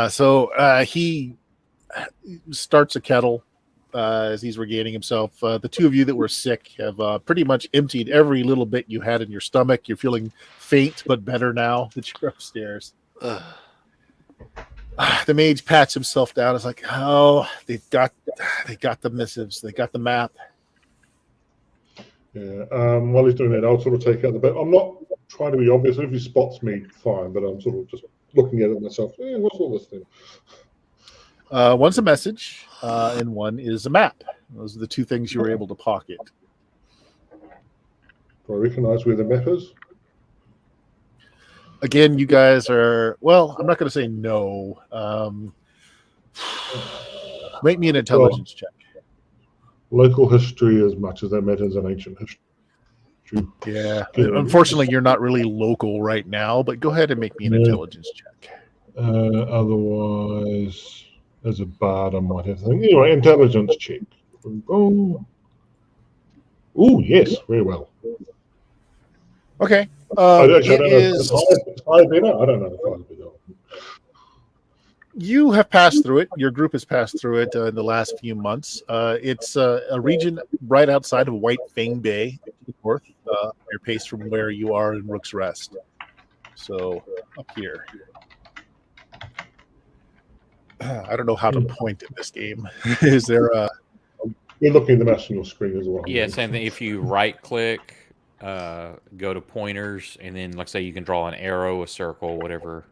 So he starts a kettle as he's regaining himself. The two of you that were sick have pretty much emptied every little bit you had in your stomach. You're feeling faint, but better now that you're upstairs. The mage pats himself down. It's like, oh, they got the missives. They got the map. Yeah. While he's doing that, I'll sort of take out the bit. I'm not trying to be obvious. If he spots me, fine. But I'm sort of just looking at it myself. What's all this thing? One's a message, and one is a map. Those are the two things you were able to pocket. Do I recognize where the map is? Again, you guys are, well, I'm not going to say no. Make me an intelligence check. Local history as much as that matters in ancient history. Yeah. Unfortunately, you're not really local right now, but go ahead and make me an intelligence check. Otherwise, as a bard, I might have something. Anyway, intelligence check. Oh, yes, very well. Okay. It's high better. I don't know if high better. You have passed through it. Your group has passed through it in the last few months. It's a region right outside of White Fang Bay, to the north, your pace from where you are in Rook's Rest. So up here. I don't know how to point in this game. Is there a? You're looking at the mouse on your screen as well. Yeah, same thing. If you right click, go to pointers, and then like say you can draw an arrow, a circle, whatever.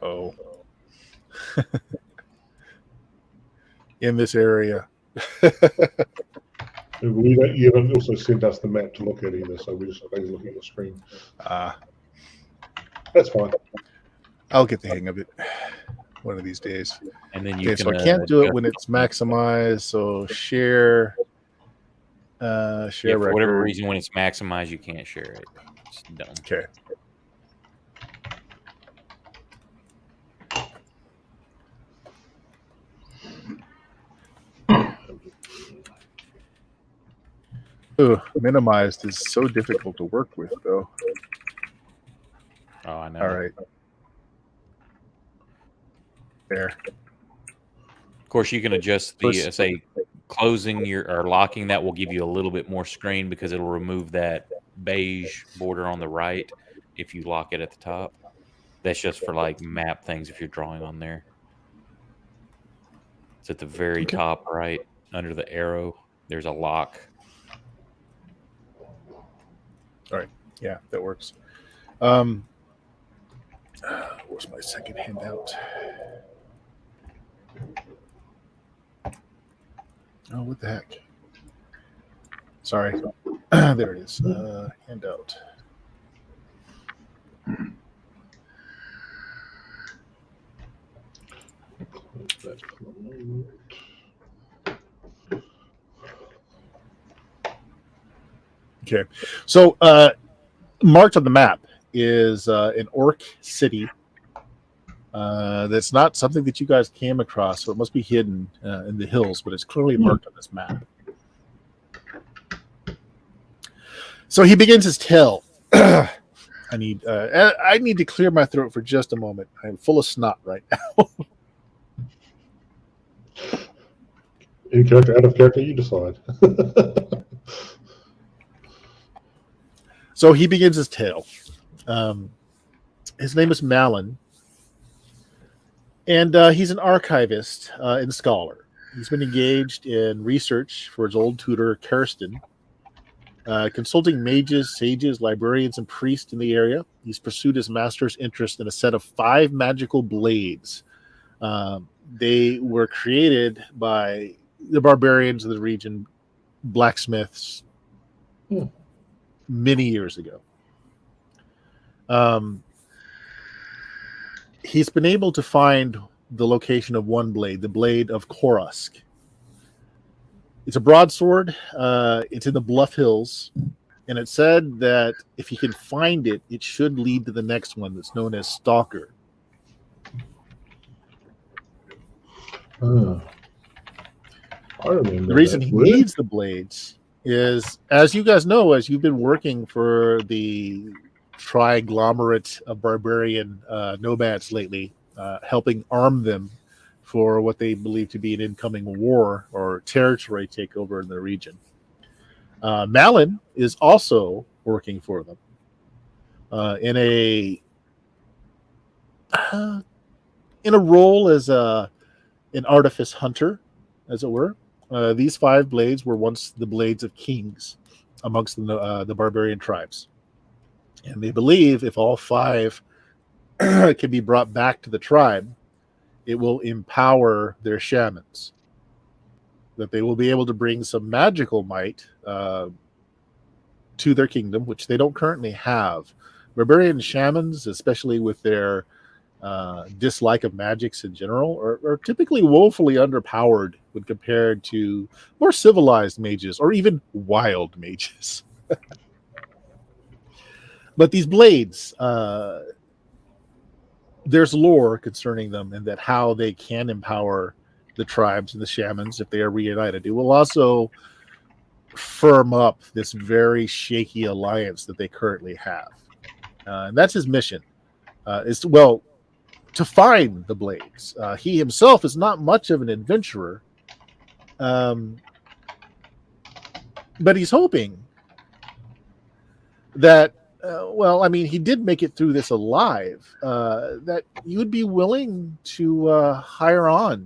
Oh. In this area. You haven't also sent us the map to look at either, so we're just looking at the screen. That's fine. I'll get the hang of it one of these days. And then you can, so I can't do it when it's maximized. So share for whatever reason, when it's maximized, you can't share it. It's dumb. Okay. Ugh, minimized is so difficult to work with, though. Oh, I know. All right. There. Of course, you can adjust the say closing your or locking that will give you a little bit more screen because it'll remove that beige border on the right if you lock it at the top. That's just for like map things if you're drawing on there. It's at the very Okay. top right under the arrow. There's a lock. All right. Yeah, that works. Where's my second handout? Oh, what the heck? Sorry. There it is. Handout. Close that for the moment. Okay. So marked on the map is an orc city. That's not something that you guys came across, so it must be hidden in the hills, but it's clearly marked on this map. So he begins his tale. I need to clear my throat for just a moment. I'm full of snot right now. In character, out of character, you decide. So he begins his tale. His name is Malin, and he's an archivist and scholar. He's been engaged in research for his old tutor, Kirsten, consulting mages, sages, librarians, and priests in the area. He's pursued his master's interest in a set of 5 magical blades. They were created by the barbarians of the region, blacksmiths, many years ago. He's been able to find the location of one blade, the blade of Korusk. It's a broadsword. It's in the Bluff Hills, and it said that if he can find it, it should lead to the next one that's known as Stalker. I remember The reason that. he Really? needs the blades is, as you guys know, as you've been working for the triglomerate of barbarian nomads lately, helping arm them for what they believe to be an incoming war or territory takeover in the region. Malin is also working for them in a role as an artifice hunter, as it were. These 5 blades were once the blades of kings amongst the barbarian tribes. And they believe if all 5 can be brought back to the tribe, it will empower their shamans. That they will be able to bring some magical might to their kingdom, which they don't currently have. Barbarian shamans, especially with their dislike of magics in general, are typically woefully underpowered when compared to more civilized mages or even wild mages. But these blades, there's lore concerning them and that how they can empower the tribes and the shamans if they are reunited. It will also firm up this very shaky alliance that they currently have. And that's his mission, is to find the blades. He himself is not much of an adventurer, but he's hoping that, he did make it through this alive, that you would be willing to hire on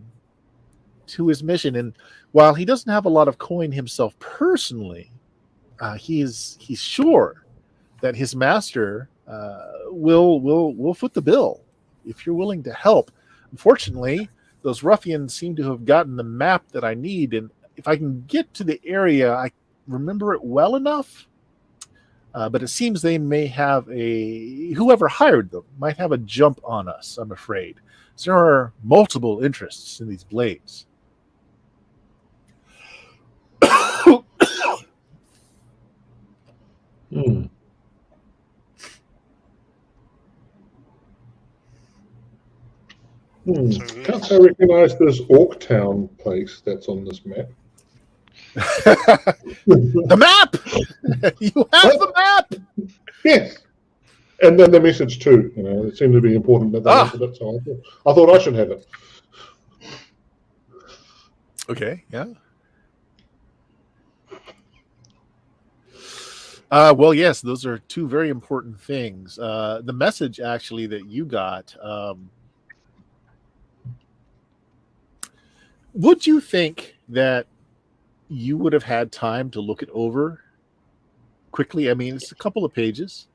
to his mission. And while he doesn't have a lot of coin himself personally, he's sure that his master will foot the bill if you're willing to help. Unfortunately, those ruffians seem to have gotten the map that I need, and if I can get to the area, I remember it well enough. But it seems they may have whoever hired them might have a jump on us, I'm afraid. So there are multiple interests in these blades. Can't I recognize this Orc Town place that's on this map? The map! You have the map! Yes. And then the message too. It seemed to be important that they wanted it, so I thought I should have it. Okay, yeah. Well, yes, those are two very important things. The message actually that you got, would you think that you would have had time to look it over quickly? I mean, it's a couple of pages.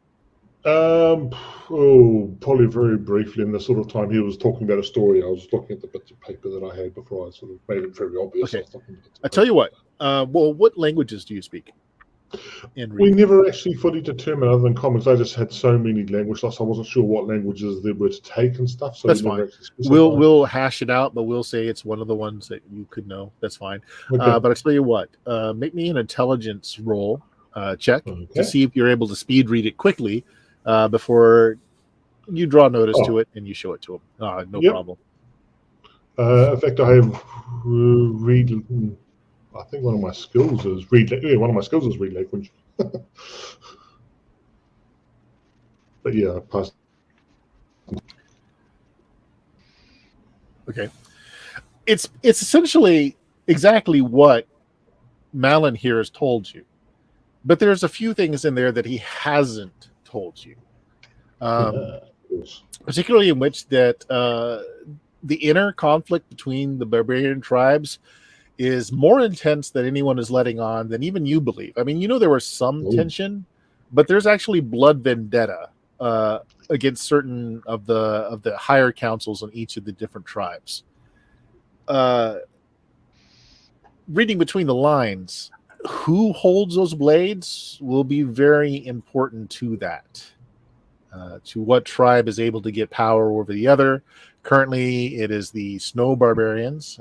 Probably very briefly. In the sort of time he was talking about a story, I was looking at the bits of paper that I had before I sort of made it very obvious. Okay. I tell you what. Well, what languages do you speak? We never actually fully determined, other than commons. I just had so many language lots. I wasn't sure what languages there were to take and stuff. So that's fine. We'll hash it out, but we'll say it's one of the ones that you could know. That's fine. Okay. But I tell you what, make me an intelligence roll check to see if you're able to speed read it quickly before you draw notice to it and you show it to him. No problem. In fact, I have read. I think one of my skills is read. Yeah, one of my skills is read language. But yeah, I passed. Okay, it's essentially exactly what Malin here has told you, but there's a few things in there that he hasn't told you, particularly in which that the inner conflict between the barbarian tribes is more intense than anyone is letting on, than even you believe. I mean, there was some tension, but there's actually blood vendetta against certain of the higher councils in each of the different tribes. Reading between the lines, who holds those blades will be very important to that. To what tribe is able to get power over the other. Currently, it is the Snow Barbarians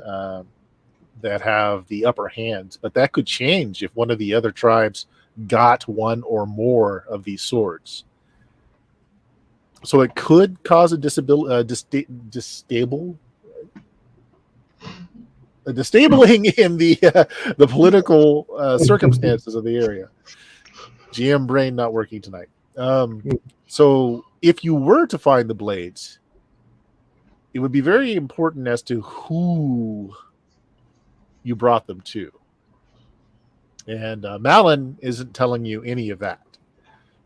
that have the upper hand, but that could change if one of the other tribes got one or more of these swords. So it could cause a disabling in the political circumstances of the area. GM brain not working tonight. So if you were to find the blades, it would be very important as to who you brought them to. And Malin isn't telling you any of that.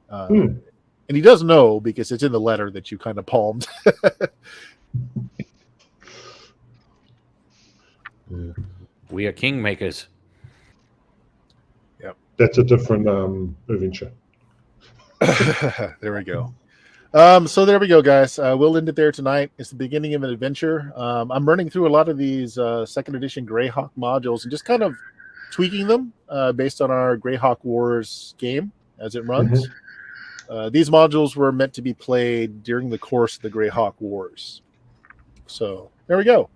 And he does know because it's in the letter that you kind of palmed. We are kingmakers. Yep. That's a different adventure. There we go. So there we go, guys. We'll end it there tonight. It's the beginning of an adventure. I'm running through a lot of these second edition Greyhawk modules and just kind of tweaking them based on our Greyhawk Wars game as it runs. These modules were meant to be played during the course of the Greyhawk Wars. So there we go.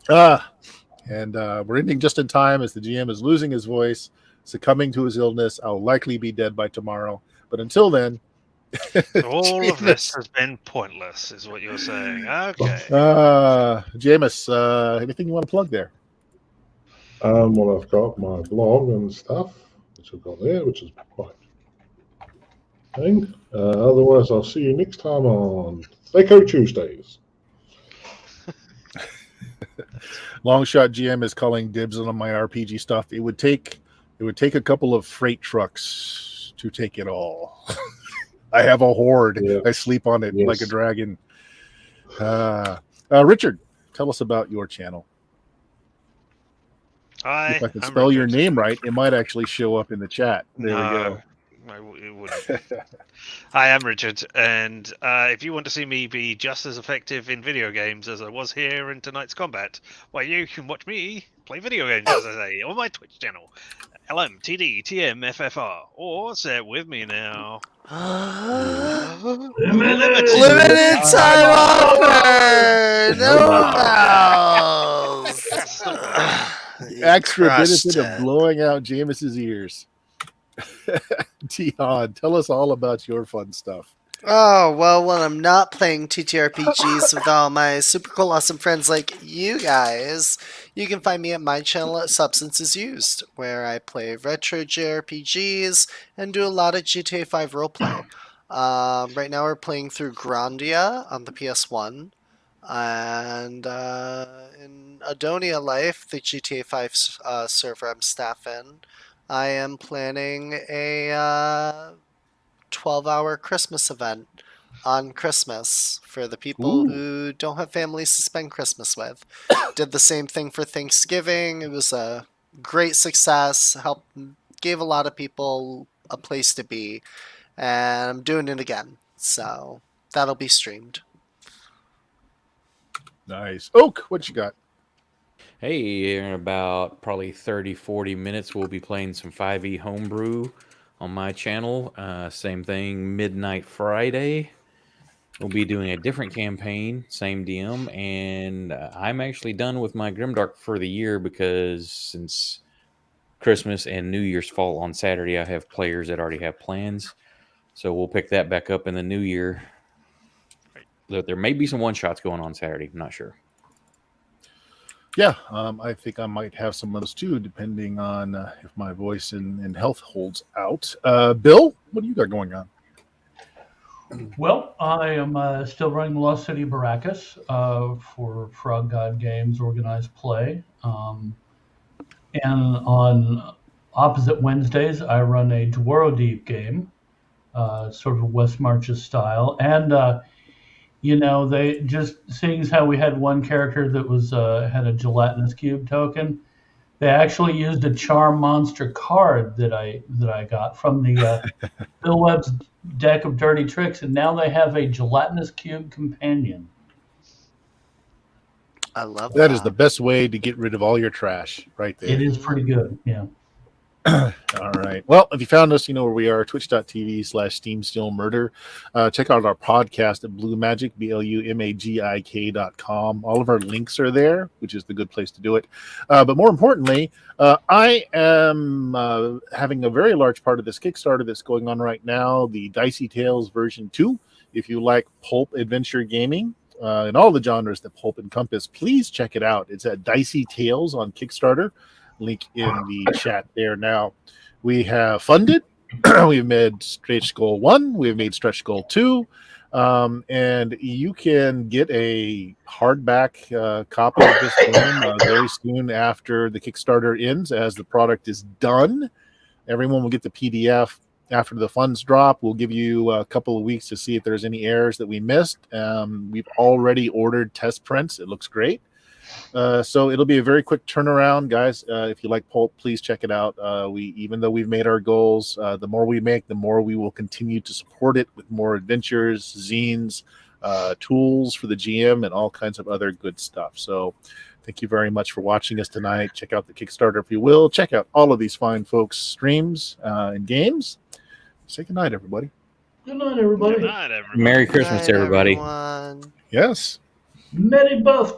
And we're ending just in time as the GM is losing his voice, succumbing to his illness. I'll likely be dead by tomorrow. But until then, all of this has been pointless, is what you're saying. Okay. Jameis, anything you want to plug there? Well, I've got my blog and stuff, which I've got there, which is quite thing. Otherwise, I'll see you next time on Thaco Tuesdays. Longshot GM is calling dibs on my RPG stuff. It would take a couple of freight trucks to take it all. I have a horde. Yeah. I sleep on it like a dragon. Richard, tell us about your channel. If I can spell your name right, it might actually show up in the chat. There we go. It wouldn't. I am Richard, and if you want to see me be just as effective in video games as I was here in tonight's combat, well, you can watch me play video games, as I say, on my Twitch channel, LMTDTMFFR, or say it with me now. Limited time offer! No mouse! Extra benefit of blowing out Jameis's ears. Dion, tell us all about your fun stuff. Oh, well, when I'm not playing TTRPGs with all my super cool, awesome friends like you guys, You can find me at my channel at Substances Used, where I play retro JRPGs and do a lot of GTA 5 roleplay. Right now we're playing through Grandia on the PS1, and in Adonia Life, the GTA 5 server I'm staff in, I am planning a 12-hour Christmas event on Christmas for the people who don't have families to spend Christmas with. Did the same thing for Thanksgiving. It was a great success. Gave a lot of people a place to be, and I'm doing it again. So that'll be streamed. Nice. Oak, what you got? Hey, in about probably 30, 40 minutes, we'll be playing some 5e homebrew on my channel. Same thing, Midnight Friday. We'll be doing a different campaign, same DM, and I'm actually done with my Grimdark for the year because since Christmas and New Year's fall on Saturday, I have players that already have plans. So we'll pick that back up in the new year. There may be some one-shots going on Saturday. I'm not sure. Yeah, I think I might have some of those too, depending on if my voice and health holds out. Bill, what do you got going on? Well, I am still running Lost City Baracus for Frog God Games Organized Play. And on opposite Wednesdays, I run a Dwaro Deep game, sort of West Marches style. And, they just seeing as how we had one character that was had a gelatinous cube token, they actually used a Charm Monster card that I got from the Bill Webb's deck of dirty tricks, and now they have a gelatinous cube companion. I love That is the best way to get rid of all your trash, right there. It is pretty good, yeah. All right. Well, if you found us, you know where we are, twitch.tv/SteamStillMurder. Check out our podcast at Blue Magic, BLUMAGIK.com. All of our links are there, which is the good place to do it. But more importantly, I am having a very large part of this Kickstarter that's going on right now, the Dicey Tales version 2. If you like pulp adventure gaming, in all the genres that pulp encompass, please check it out. It's at Dicey Tales on Kickstarter. Link in the chat there. Now we have funded. We've made Stretch Goal 1. We've made Stretch Goal 2. And you can get a hardback copy of this game very soon after the Kickstarter ends, as the product is done. Everyone will get the PDF after the funds drop. We'll give you a couple of weeks to see if there's any errors that we missed. We've already ordered test prints. It looks great. So it'll be a very quick turnaround, guys. If you like pulp, please check it out. Even though we've made our goals, the more we make, the more we will continue to support it with more adventures, zines, tools for the GM, and all kinds of other good stuff. So thank you very much for watching us tonight. Check out the Kickstarter if you will. Check out all of these fine folks' streams and games. Say good night, everybody. Good night, everybody. Good night, everybody. Merry Christmas, Good night, everybody. everyone. Yes. Merry birthday.